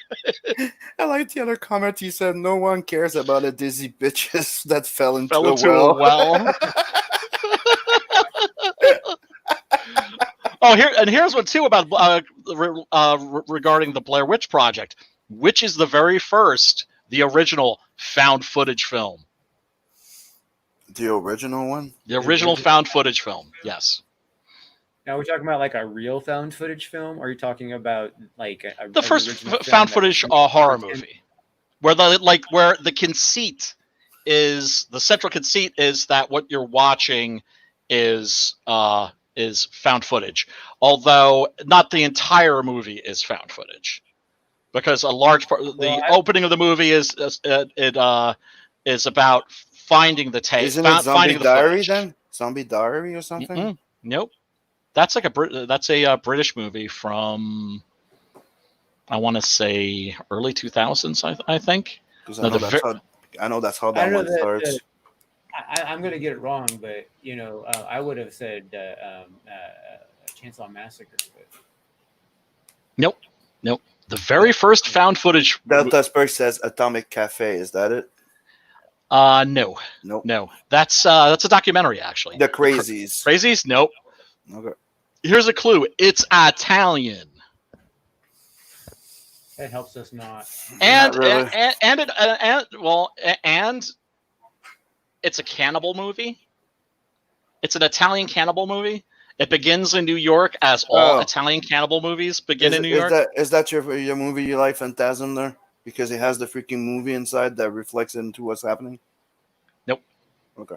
I like the other comment. He said, "No one cares about a dizzy bitches that fell into Fell a into well." a well. Oh, here's one too about regarding the Blair Witch Project, which is the very first, the original found footage film. The original one? The original found footage film, yes. now we're talking about like a real found footage film, or are you talking about like The first found footage horror movie, where the conceit is, the central conceit is that what you're watching is found footage, although not the entire movie is found footage, because a large part, opening of the movie is about finding the tape. Isn't it Zombie Diary then? Zombie Diary or something? Mm-mm. Nope. That's like a British movie from, I want to say early 2000s. I think. I know that's how that one starts. I'm going to get it wrong, but I would have said Chainsaw Massacre. But... Nope. The very first found footage. Delta Spurs says Atomic Cafe. Is that it? No. Nope. No. That's a documentary actually. The Crazies. Crazies? Nope. Okay. Here's a clue. It's Italian. That helps us not. And Not really. and it's a cannibal movie. It's an Italian cannibal movie. It begins in New York, as all Italian cannibal movies begin in New York. Is that your movie you like, Phantasm, there? Because it has the freaking movie inside that reflects into what's happening? Nope. Okay.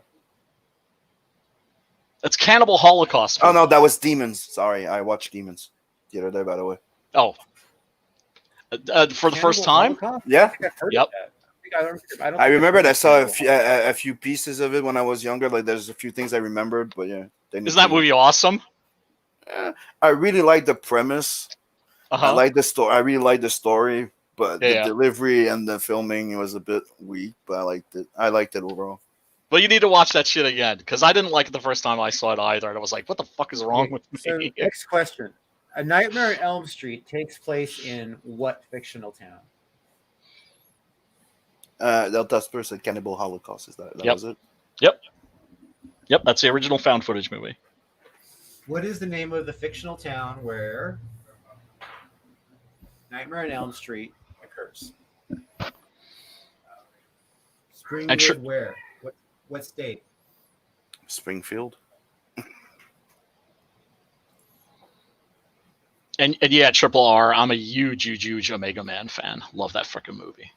It's Cannibal Holocaust movie. Oh, no, that was Demons. Sorry, I watched Demons the other day, by the way. Oh. For the first time? Yeah. Yep. I remembered I saw a few pieces of it when I was younger. Like, there's a few things I remembered, but yeah. Isn't that movie awesome? I really like the premise. Uh-huh. I like the story. I really like the story, but Yeah. the delivery and the filming was a bit weak. But I liked it. I liked it overall. Well, you need to watch that shit again, because I didn't like it the first time I saw it either, and I was like, "What the fuck is wrong with me?" So, next question: A Nightmare on Elm Street takes place in what fictional town? Delta Spurs said Cannibal Holocaust. Is that Yep. was it? Yep, that's the original found footage movie. What is the name of the fictional town where Nightmare on Elm Street occurs? Springwood, where? What state? Springfield. And yeah, Triple R. I'm a huge Omega Man fan. Love that freaking movie.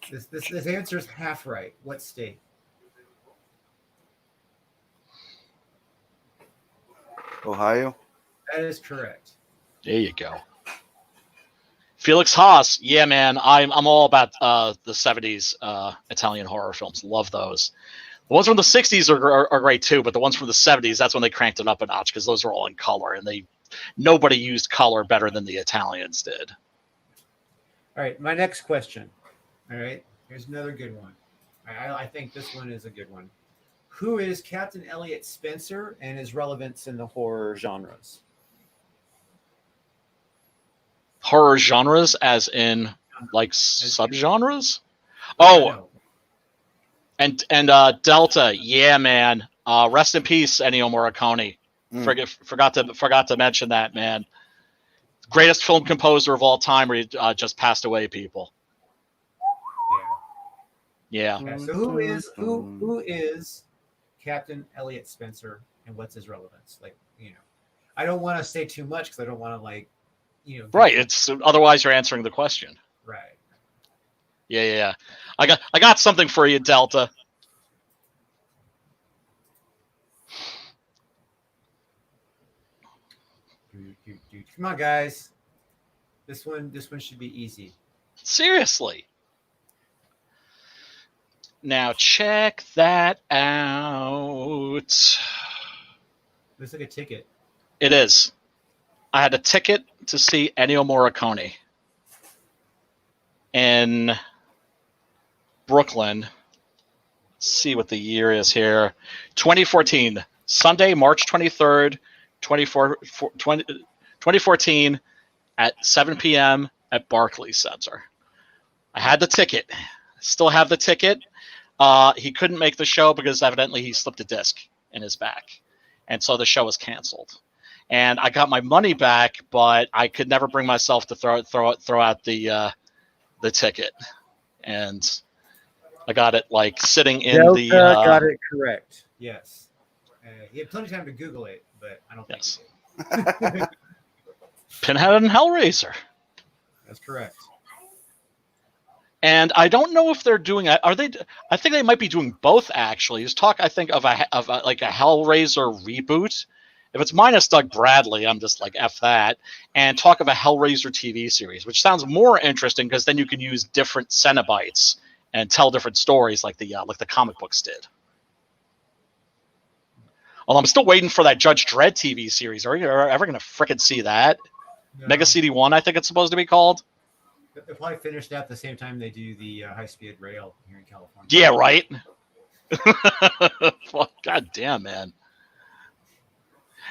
This answer is half right. What state? Ohio. That is correct. There you go. Felix Haas. Yeah, man. I'm all about the 70s Italian horror films. Love those. The ones from the 60s are great too, but the ones from the 70s, that's when they cranked it up a notch because those are all in color, and nobody used color better than the Italians did. All right, my next question. All right, here's another good one. I think this one is a good one. Who is Captain Elliot Spencer and his relevance in the horror genres? Horror genres, as in like subgenres? Oh, and Delta. Yeah, man. Rest in peace, Ennio Morricone. Forgot to mention that, man. Greatest film composer of all time. Where he just passed away. People. Yeah. Okay, so who is Captain Elliot Spencer and what's his relevance? Like, I don't want to say too much because I don't want to Right. It's otherwise you're answering the question. Right. Yeah. I got something for you, Delta. Come on, guys. This one should be easy. Seriously. Now check that out. Looks like a ticket. It is. I had a ticket to see Ennio Morricone in Brooklyn. Let's see what the year is here. 2014. Sunday, March 23rd, 2014 at 7 p.m. at Barclays Center. I had the ticket. Still have the ticket. He couldn't make the show because evidently he slipped a disc in his back. And so the show was canceled. And I got my money back, but I could never bring myself to throw out the ticket. And I got it like sitting in Delta the got it correct. Yes. He had plenty of time to Google it, but I don't think he did. Pinhead and Hellraiser. That's correct. And I don't know if they're doing. Are they? I think they might be doing both. Actually, there's talk. I think of a Hellraiser reboot. If it's minus Doug Bradley, I'm just like F that. And talk of a Hellraiser TV series, which sounds more interesting because then you can use different Cenobites and tell different stories like the comic books did. Although I'm still waiting for that Judge Dredd TV series. Are you ever going to frickin' see that? No. Mega CD1, I think it's supposed to be called. They'll probably finish that at the same time they do the high-speed rail here in California. Yeah, right? God damn, man.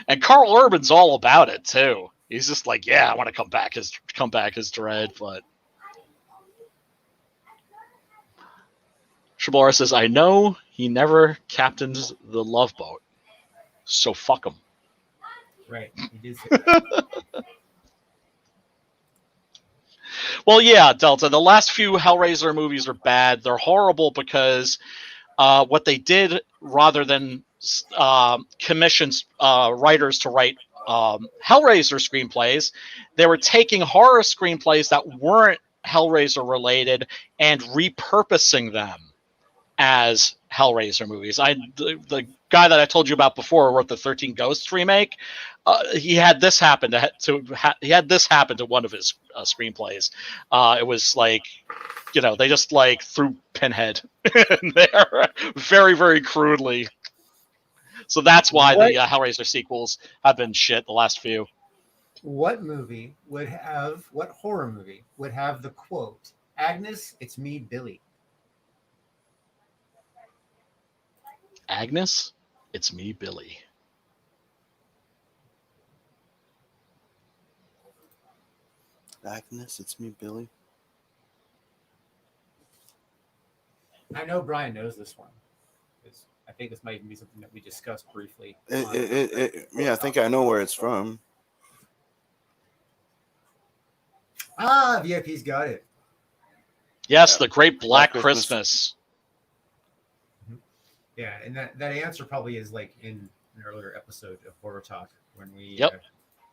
And Carl Urban's all about it, too. He's just like, yeah, I want to come back as Dredd, but... Shablara says, I know he never captains the Love Boat, so fuck him. Right, he did say that. Well, yeah, Delta, the last few Hellraiser movies are bad. They're horrible because what they did, rather than commission writers to write Hellraiser screenplays, they were taking horror screenplays that weren't Hellraiser related and repurposing them as Hellraiser movies. The guy that I told you about before wrote the 13 Ghosts remake. He had this happen to one of his screenplays. It was like, they just like threw Pinhead in there very, very crudely. So that's why the Hellraiser sequels have been shit, the last few. What horror movie would have the quote, Agnes, it's me, Billy? Agnes, it's me, Billy. Agnes, it's me, Billy. I know Brian knows this one. I think this might even be something that we discussed briefly. Yeah, I think I know where it's from. VIP's got it. Yes, The Great Black Black Christmas. Yeah, and that answer probably is like in an earlier episode of Horror Talk when we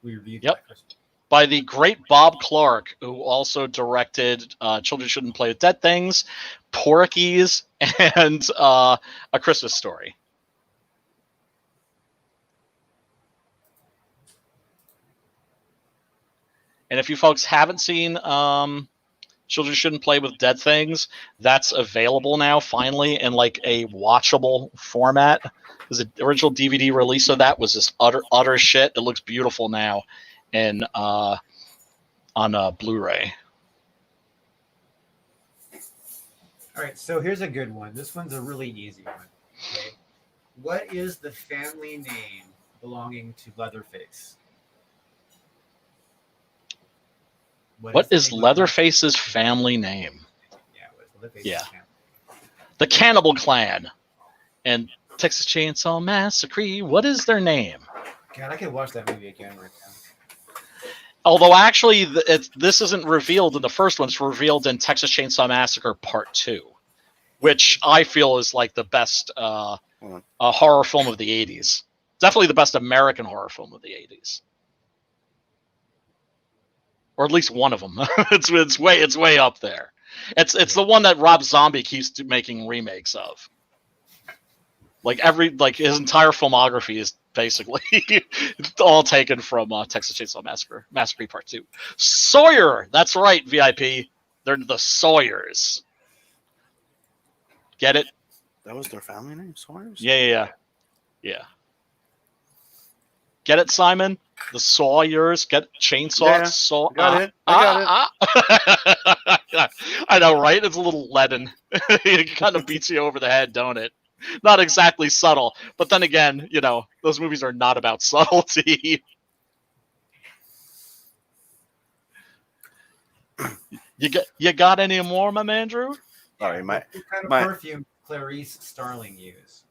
we reviewed Black Christmas. By the great Bob Clark, who also directed Children Shouldn't Play with Dead Things, Porky's, and A Christmas Story. And if you folks haven't seen Children Shouldn't Play with Dead Things, that's available now, finally, in like a watchable format. Because the original DVD release of that was just utter shit. It looks beautiful now. And on Blu-ray. All right, so here's a good one. This one's a really easy one. Okay, what is the family name belonging to Leatherface? What is Leatherface's family name? Yeah, what is Leatherface's family? The Cannibal Clan and Texas Chainsaw Massacre. What is their name? God, I could watch that movie again right now. Although actually, this isn't revealed in the first one. It's revealed in Texas Chainsaw Massacre Part 2, which I feel is like the best horror film of the 80s. Definitely the best American horror film of the 80s. Or at least one of them. it's way up there. It's the one that Rob Zombie keeps making remakes of. Like his entire filmography is basically all taken from Texas Chainsaw Massacre Part 2. Sawyer, that's right, VIP. They're the Sawyers. Get it? That was their family name, Sawyers? Yeah. Get it, Simon? The Sawyers. Get chainsaw. Yeah, got it. I got it. I know, right? It's a little leaden. It kind of beats you over the head, don't it? Not exactly subtle, but then again, those movies are not about subtlety. You got any more, my man, Drew? Sorry, what kind of perfume Clarice Starling use?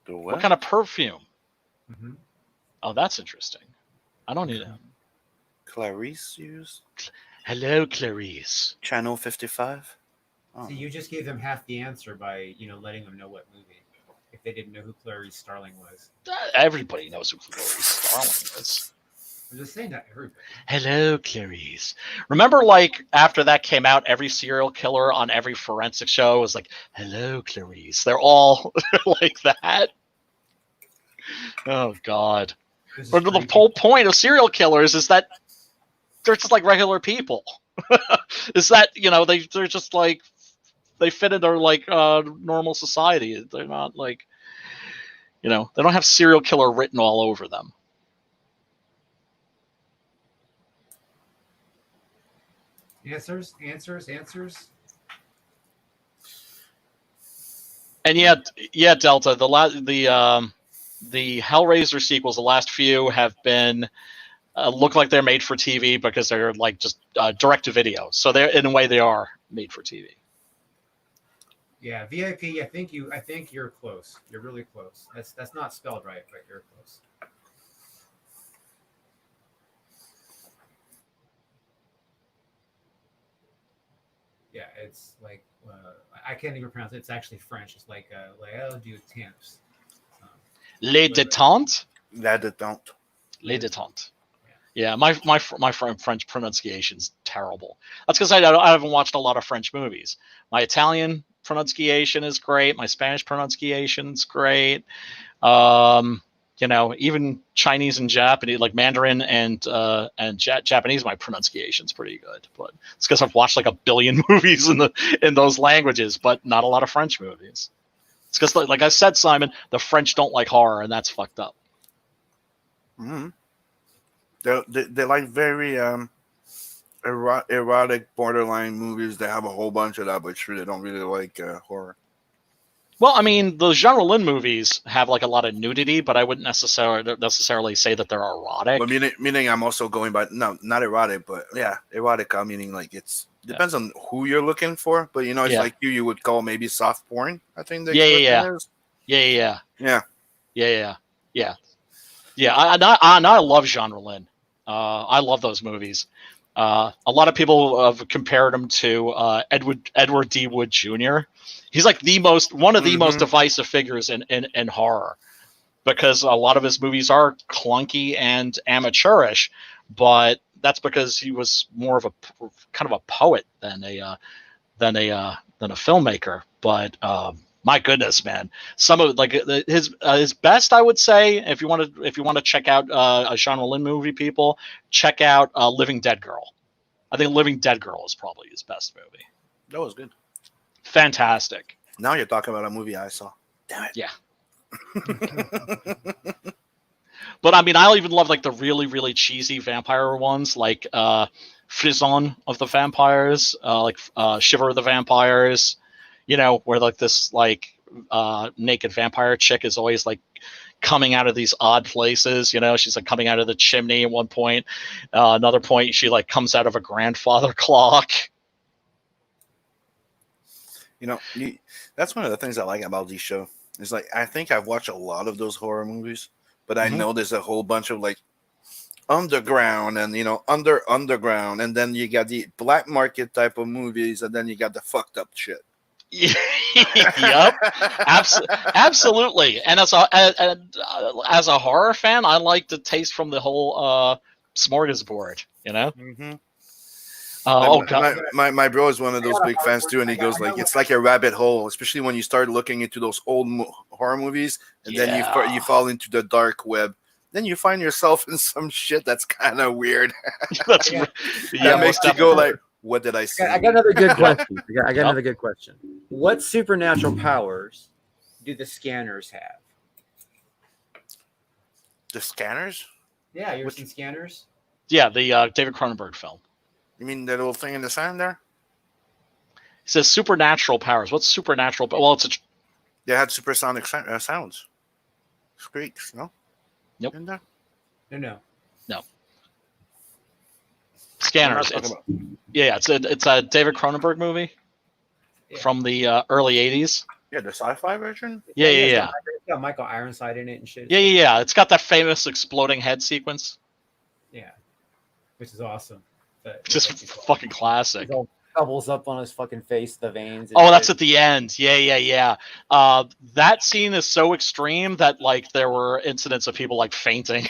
What kind of perfume? Mm-hmm. Oh, that's interesting. I don't need that. Clarice used? Hello, Clarice. Channel 55? So you just gave them half the answer by, letting them know what movie, if they didn't know who Clarice Starling was. Everybody knows who Clarice Starling is. I'm just saying that everybody. Hello, Clarice. Remember, like, after that came out, every serial killer on every forensic show was like, hello, Clarice. They're all like that. Oh, God. But the whole point of serial killers is that they're just like regular people. Is that, they're just like, they fit into like normal society. They're not like, they don't have serial killer written all over them. Answers. And yeah, Delta. The Hellraiser sequels, the last few have been look like they're made for TV because they're like just direct to video. So they're in a way they are made for TV. Yeah, VIP. I think you're close. You're really close. That's not spelled right, but you're close. Yeah, it's like I can't even pronounce it. It's actually French. It's like Léo du Temps. Les Détentes. La Détente. Les Détentes. Yeah, my French pronunciation's terrible. That's because I haven't watched a lot of French movies. My Italian pronunciation is great. My Spanish pronunciation's great. Even Chinese and Japanese, like Mandarin and Japanese, my pronunciation's pretty good. But it's because I've watched like a billion movies in those languages, but not a lot of French movies. It's because, like I said, Simon, the French don't like horror, and that's fucked up. Mm-hmm. They like very erotic, borderline movies. They have a whole bunch of that, but sure, they don't really like horror. Well, I mean, the Jean Rollin movies have like a lot of nudity, but I wouldn't necessarily say that they're erotic. But meaning I'm also going by not erotic, but yeah, erotica, meaning like it's depends on who you're looking for, but it's Yeah. like you would call maybe soft porn. I think the Yeah. expression is. Yeah. I love Jean Rollin. I love those movies. A lot of people have compared him to Edward D. Wood Jr. He's like one of the most divisive figures in horror, because a lot of his movies are clunky and amateurish, but that's because he was more of a kind of a poet than a filmmaker. But my goodness, man, some of his best, I would say, if you want to check out a Jean Rollin movie, people check out Living Dead Girl. I think Living Dead Girl is probably his best movie. That was good. Fantastic. Now you're talking about a movie I saw. Damn it. Yeah. But I mean, I even love like the really, really cheesy vampire ones, like Frisson of the Vampires, like Shiver of the Vampires, where like this like naked vampire chick is always like coming out of these odd places. She's like coming out of the chimney at one point. Another point, she like comes out of a grandfather clock. That's one of the things I like about these shows. It's like, I think I've watched a lot of those horror movies, but I know there's a whole bunch of like underground and underground, and then you got the black market type of movies, and then you got the fucked up shit. Yep, absolutely. And as a horror fan, I like to taste from the whole smorgasbord. God. My bro is one of those big fans too, and he goes like, it's like a rabbit hole, especially when you start looking into those old horror movies, and then you fall into the dark web. Then you find yourself in some shit that's kind of weird. That makes you go like, what did I see? I got another good question. I got another good question. What supernatural powers do the Scanners have? The Scanners? Yeah, you ever seen Scanners? Yeah, the David Cronenberg film. You mean that little thing in the sand there? He says supernatural powers. What's supernatural? Well, they had supersonic sounds. Squeaks, no? Nope. No. Scanners. It's a David Cronenberg movie from the early 80s. Yeah, the sci-fi version? Yeah. It's got Michael Ironside in it and shit. Yeah. It's got that famous exploding head sequence. Yeah. Which is awesome. Just fucking classic. Bubbles up on his fucking face, the veins. Oh, that's at the end. Yeah. That scene is so extreme that like there were incidents of people like fainting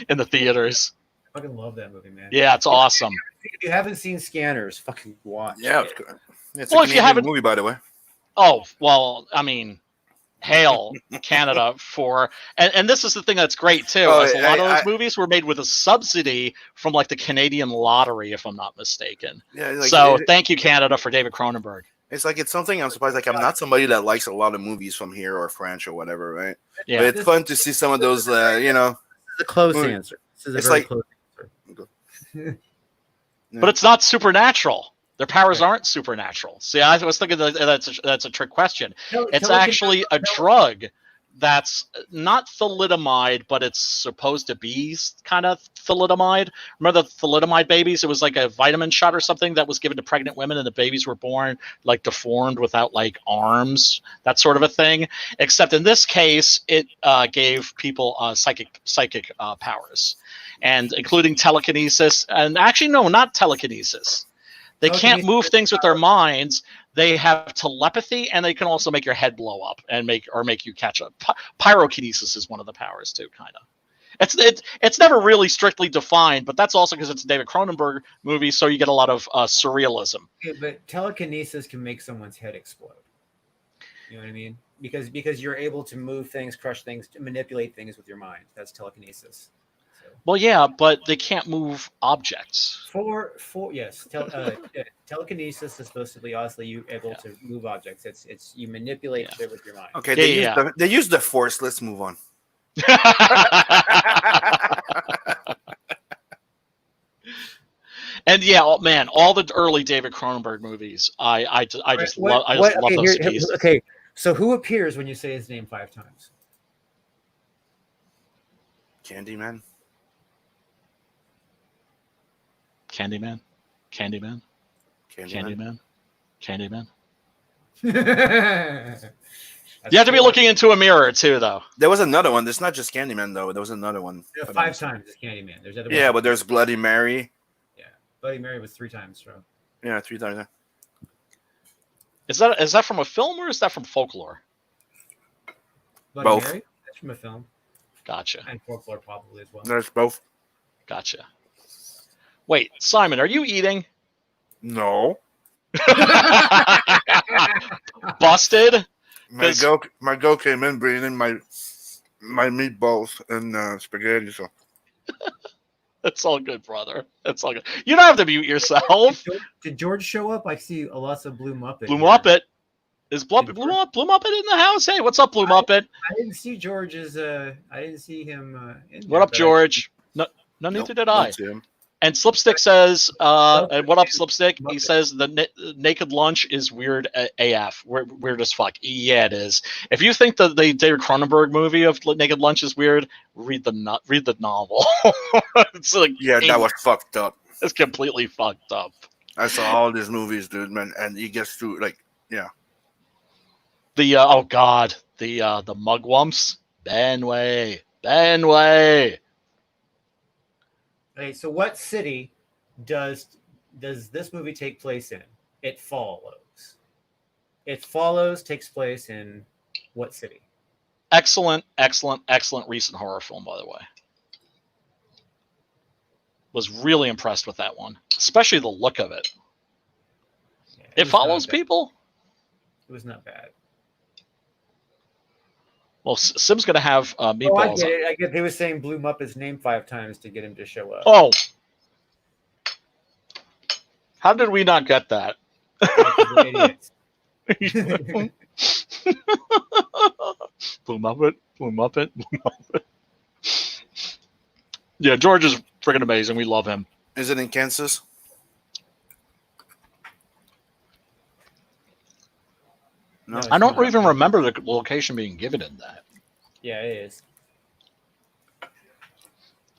in the theaters. I fucking love that movie, man. Yeah, it's awesome. If you haven't seen Scanners, fucking watch. Yeah, it. It's a Canadian movie, by the way. Oh well, I mean, hail Canada for and this is the thing that's great too. A lot of those movies were made with a subsidy from like the Canadian lottery, if I'm not mistaken. Yeah. So thank you, Canada, for David Cronenberg. It's something I'm surprised. Like, I'm not somebody that likes a lot of movies from here or French or whatever, right? Yeah, but it's fun to see some of those. This is a close answer. This is a very close answer. But it's not supernatural. Their powers aren't supernatural. See, I was thinking that's a trick question. It's actually a drug that's not thalidomide, but it's supposed to be kind of thalidomide. Remember the thalidomide babies? It was like a vitamin shot or something that was given to pregnant women, and the babies were born like deformed without like arms, that sort of a thing. Except in this case, it gave people psychic powers, and including telekinesis. And actually, no, not telekinesis. They can't move things with their minds. They have telepathy, and they can also make your head blow up and make you catch up. Pyrokinesis is one of the powers too, kind of. It's never really strictly defined, but that's also because it's a David Cronenberg movie, so you get a lot of surrealism. Okay, but telekinesis can make someone's head explode. You know what I mean? Because you're able to move things, crush things, manipulate things with your mind. That's telekinesis. Well, yeah, but they can't move objects. Yes, telekinesis is supposed to be obviously you able to move objects. It's you manipulate shit with your mind. Okay, they use the force. Let's move on. And yeah, man, all the early David Cronenberg movies, I just love those pieces. Okay, so who appears when you say his name 5 times? Candyman. Candyman. Candyman. That's You have to be cool. looking into a mirror too, though. There was another one. There's not just Candyman though. There was another one. Yeah, But 5 times is Candyman. There's other ones. yeah, but there's Bloody Mary. Yeah, Bloody Mary was 3 times. So. Yeah, 3 times. Is that from a film or is that from folklore? Bloody Both. Mary? That's from a film. Gotcha. And folklore probably as well. There's both. Gotcha. Wait, Simon, are you eating? No. Busted? My girl came in bringing my meatballs and spaghetti. So It's all good, brother. It's all good. You don't have to mute yourself. Did George show up? I see lots of Blue Muppet. Blue here. Muppet. Is Blue Muppet in the house? Hey, what's up, Blue Muppet? I didn't see George's. I didn't see him. In What there, up, but George? No, neither did I. That's him. And Slipstick says, and what up, Slipstick? He Muppet. says the naked lunch is weird AF. Weird as fuck. Yeah, it is. If you think the David Cronenberg movie of Naked Lunch is weird, read the novel. It's like, Yeah, that was fucked up. it's completely fucked up. I saw all these movies, dude, man, and he gets through like, yeah. The oh god, the mugwumps. Benway. Okay, so what city does this movie take place in? It Follows. It Follows takes place in what city? Excellent recent horror film, by the way. Was really impressed with that one, especially the look of it. Yeah, It was follows not bad. people. It was not bad. Well, Sim's gonna have Oh, I meatballs. get it. I get. They were saying Blue Muppet's name 5 times to get him to show up. Oh, how did we not get that? We're idiots. Blue Muppet. Yeah, George is freaking amazing. We love him. Is it in Kansas? No. it's I don't not. even remember the location being given in that. Yeah, it is.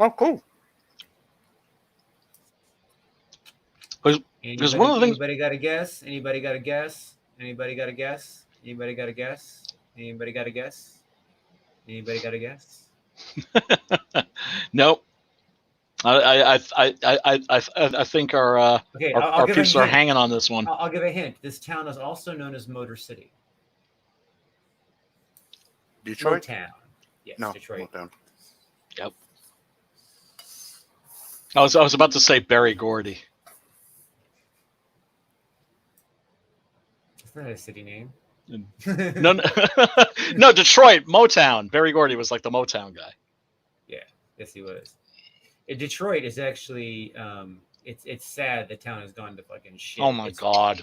Oh, cool. Because one of the things- Anybody got a guess? Anybody got a guess? Anybody got a guess? Anybody got a guess? Anybody got a guess? Anybody got a guess? Nope. I think our Okay, our give a peeps are hint. hanging on this one. I'll give a hint. This town is also known as Motor City. Detroit? Motown. Yes, No, Detroit. Motown. I was about to say Barry Gordy. It's not a city name. No, no, Detroit, Motown. Barry Gordy was like the Motown guy. Yes, he was. Detroit is actually it's sad the town has gone to fucking shit. Oh my god.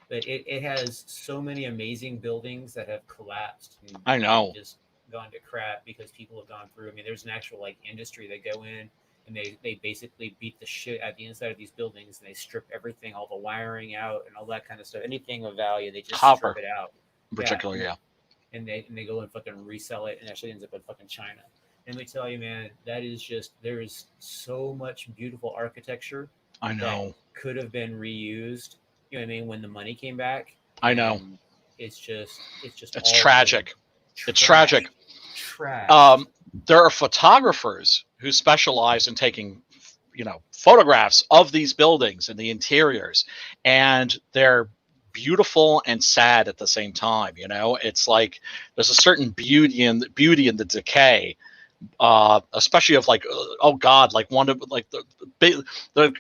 But it has so many amazing buildings that have collapsed. And I know. Just gone to crap because people have gone through. I mean, there's an actual like industry that go in and they basically beat the shit at the inside of these buildings and they strip everything, all the wiring out and all that kind of stuff. Anything of value, they just Copper. strip it out. In particular, yeah. And they go and fucking resell it and actually ends up in fucking China. And let me tell you, man, that is just there is so much beautiful architecture I know. that could have been reused. You know what I mean? When the money came back, I know. it's just It's all tragic. It's tragic. Trash. There are photographers who specialize in taking, photographs of these buildings and the interiors, and they're beautiful and sad at the same time. It's like there's a certain beauty in the decay, especially of like, oh god, like one of like the big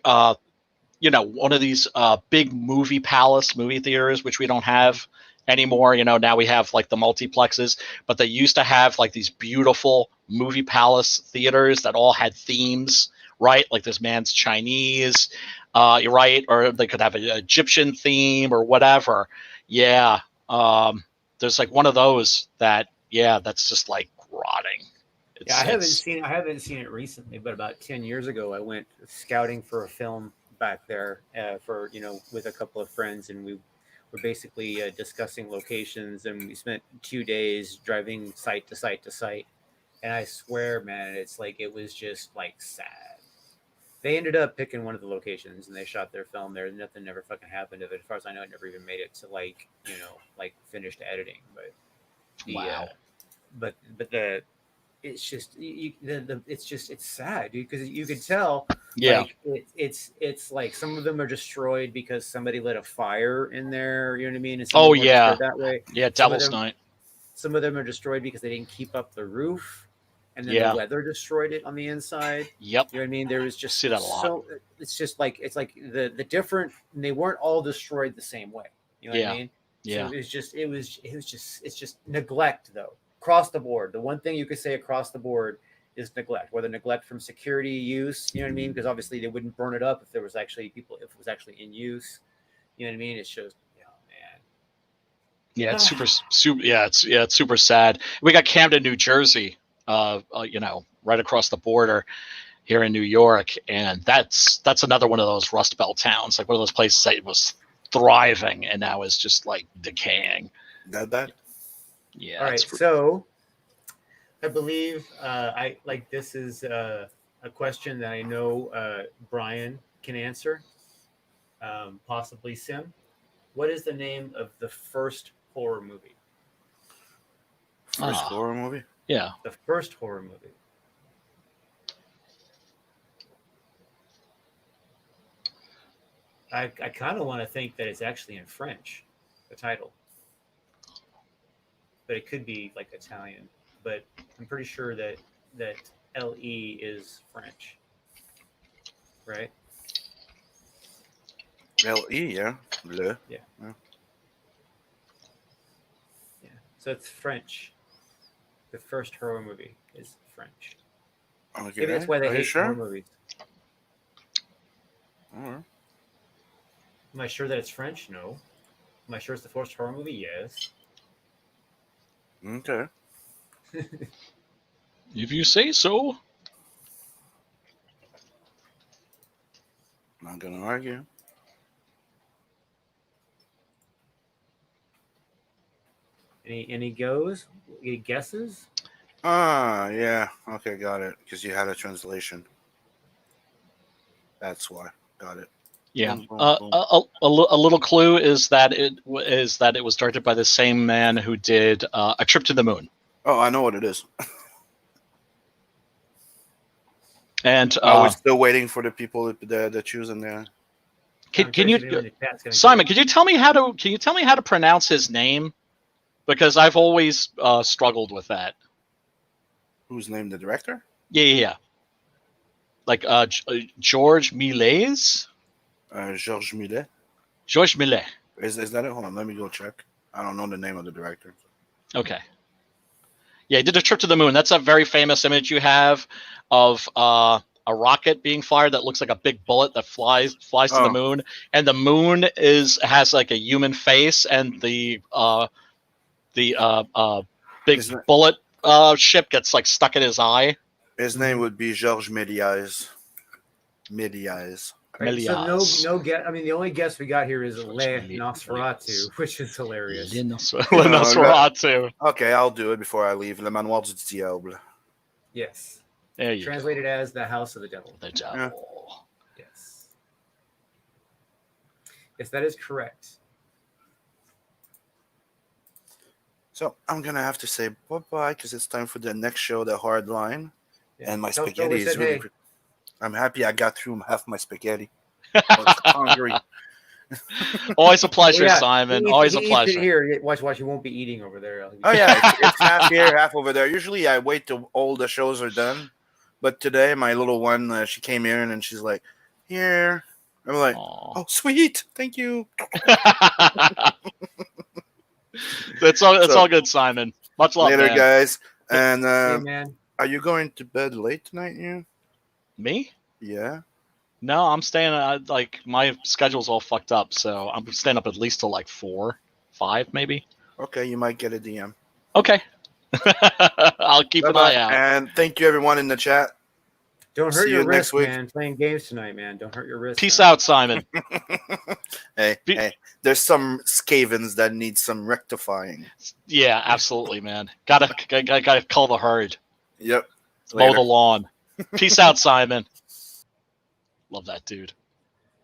one of these big movie theaters, which we don't have anymore. Now we have like the multiplexes, but they used to have like these beautiful movie palace theaters that all had themes, right? Like this man's Chinese, you're right, or they could have an Egyptian theme or whatever. Yeah. There's like one of those that's just like rotting. I haven't seen it recently, but about 10 years ago, I went scouting for a film back there with a couple of friends, and we were basically discussing locations, and we spent 2 days driving site to site to site. And I swear, man, it's like it was just like sad. They ended up picking one of the locations and they shot their film there. Nothing never fucking happened to it. As far as I know, it never even made it to like finished editing. But Wow. but the it's just it's sad, dude, because you could tell. Yeah. Like, it's like some of them are destroyed because somebody lit a fire in there. You know what I mean? And some of them were destroyed that way. Yeah, Some of Devil's them- Night. Some of them are destroyed because they didn't keep up the roof, and then Yeah. the weather destroyed it on the inside. Yep. You know what I mean? There was just See that a lot. so it's just like the different. And they weren't all destroyed the same way. You know what I mean? Yeah. So it's just neglect though across the board. The one thing you could say across the board is neglect, whether neglect from security use. You know what I mean? Because obviously they wouldn't burn it up if there was actually if it was actually in use. You know what I mean? It shows. Man. Yeah, it's super. Yeah, it's super sad. We got Camden, New Jersey. Right across the border here in New York, and that's another one of those Rust Belt towns, like one of those places that was thriving and now is just like decaying. That bad? Yeah. All right, so I believe this is a question that I know Brian can answer, possibly Sim. What is the name of the first horror movie? First horror movie? Yeah. The first horror movie. I kind of want to think that it's actually in French, the title. But it could be like Italian. But I'm pretty sure that LE is French. Right? LE, yeah. Le. Yeah. So it's French. The first horror movie is French. Okay. Maybe that's why they Are you hate sure? horror movies. All right. Am I sure that it's French? No. Am I sure it's the first horror movie? Yes. Okay. If you say so. Not gonna argue. Any goes? Any guesses? Yeah. Okay, got it. Because you had a translation. That's why. Got it. Yeah. Boom, boom, boom. A little clue is that it was directed by the same man who did A Trip to the Moon. Oh, I know what it is. And I was still waiting for the people that choose in there. Can you, Simon? Can you tell me how to pronounce his name? Because I've always struggled with that. Who's named the director? Yeah. Like George Méliès. Georges Millet. Georges Millet. Is that it? Hold on, let me go check. I don't know the name of the director. Okay. Yeah, he did A Trip to the Moon. That's a very famous image you have of a rocket being fired that looks like a big bullet that flies to the moon, and the moon has like a human face, and the big bullet ship gets like stuck in his eye. His name would be Georges Méliès. Méliès. Right, so no guess. I mean, the only guess we got here is Le Nosferatu, which is hilarious. Le Nosferatu. Okay, I'll do it before I leave. Le Manoir du Diable. Yes. There you Translated as the House of the Devil. The Devil. Yes. Yes, that is correct. So I'm gonna have to say bye-bye because it's time for the next show, The Hard Line. Yeah. And my Tell spaghetti we is said really. hey. I'm happy I got through half my spaghetti. I was hungry. Always a pleasure, Yeah, Simon. he Always a eats it pleasure. Here, watch. You won't be eating over there. Oh yeah, it's half here, half over there. Usually I wait till all the shows are done, but today my little one, she came in and she's like, "Here." I'm like, Aw. "Oh, sweet, thank you." It's all good, Simon. Much love, Later, man. guys. And Hey, man. are you going to bed late tonight? Me? Yeah. No, I'm staying. Like my schedule's all fucked up, so I'm staying up at least till like 4, 5, maybe. Okay, you might get a DM. Okay. I'll keep Bye-bye. an eye out. And thank you, everyone in the chat. Don't hurt See your you next wrist, week. man. Playing games tonight, man. Don't hurt your wrist. Peace man. out, Simon. hey, there's some scavens that need some rectifying. Yeah, absolutely, man. Gotta call the herd. Yep. Mow Later. the lawn. Peace out, Simon. Love that dude.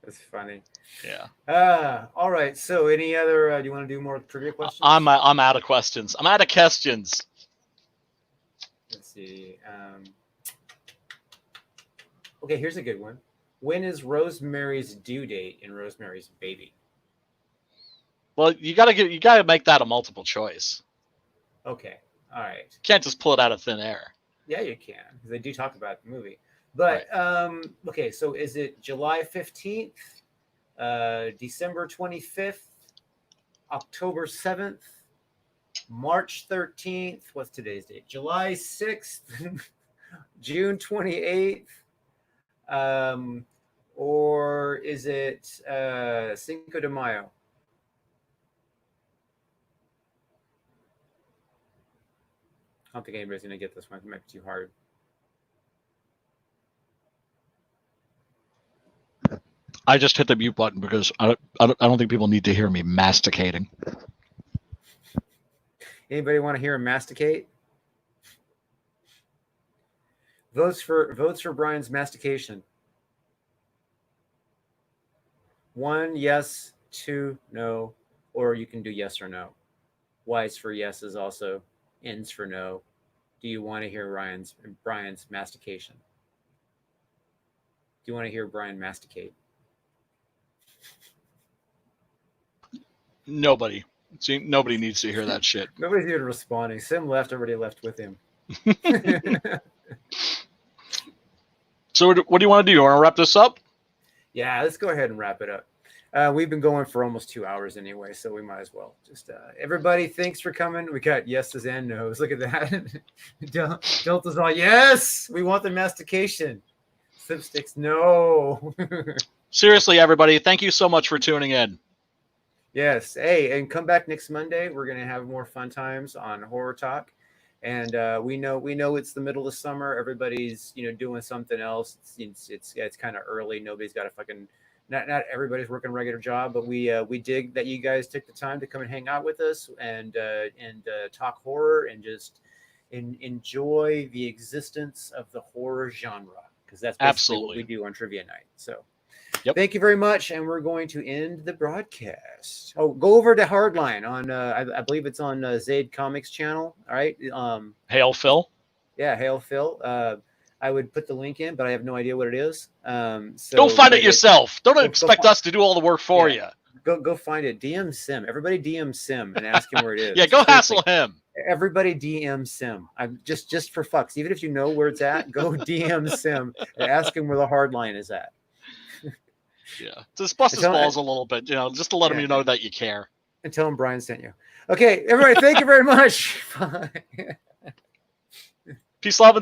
That's funny. Yeah. All right. So, any other? Do you want to do more trivia questions? I'm out of questions. I'm out of questions. Let's see. Okay, here's a good one. When is Rosemary's due date in Rosemary's Baby? Well, you gotta make that a multiple choice. Okay. All right. You can't just pull it out of thin air. Yeah, you can, because they do talk about the movie. But okay, so is it July 15th, December 25th, October 7th, March 13th? What's today's date? July 6th, June 28th, or is it Cinco de Mayo? I don't think anybody's going to get this one. It might be too hard. I just hit the mute button because I don't think people need to hear me masticating. Anybody want to hear him masticate? Votes for Brian's mastication. 1 yes, 2 no, or you can do yes or no. Y's for yes is also N's for no. Do you want to hear Brian's mastication? Do you want to hear Brian masticate? Nobody. See, nobody needs to hear that shit. Nobody's even responding. Sim left, everybody left with him. So what do you want to do? You want to wrap this up? Yeah, let's go ahead and wrap it up. We've been going for almost 2 hours anyway, so we might as well just everybody, thanks for coming. We got yeses and nos. Look at that. Delta's all yes, we want the mastication. Slipsticks, no. Seriously, everybody, thank you so much for tuning in. Yes. Hey, and come back next Monday. We're gonna have more fun times on Horror Talk. And we know it's the middle of summer. Everybody's doing something else. It's kind of early. Nobody's got a fucking not everybody's working a regular job, but we dig that you guys took the time to come and hang out with us and talk horror and just enjoy the existence of the horror genre, because that's basically Absolutely what we do on Trivia Night. So. Yep. Thank you very much, and we're going to end the broadcast. Oh, go over to Hardline on I believe it's on Zaid Comics channel. All right. Hail Phil. Yeah, Hail Phil. I would put the link in, but I have no idea what it is. So go find it yourself. Don't expect us to do all the work for you. Go find it. DM Sim. Everybody DM Sim and ask him where it is. Yeah, go hassle him. Everybody DM Sim. I'm just for fucks. Even if you know where it's at, go DM Sim and ask him where the Hardline is at. Yeah, just bust his balls a little bit, just to let him know that you care. And tell him Brian sent you. Okay, everybody, thank you very much. Bye. Peace, love, and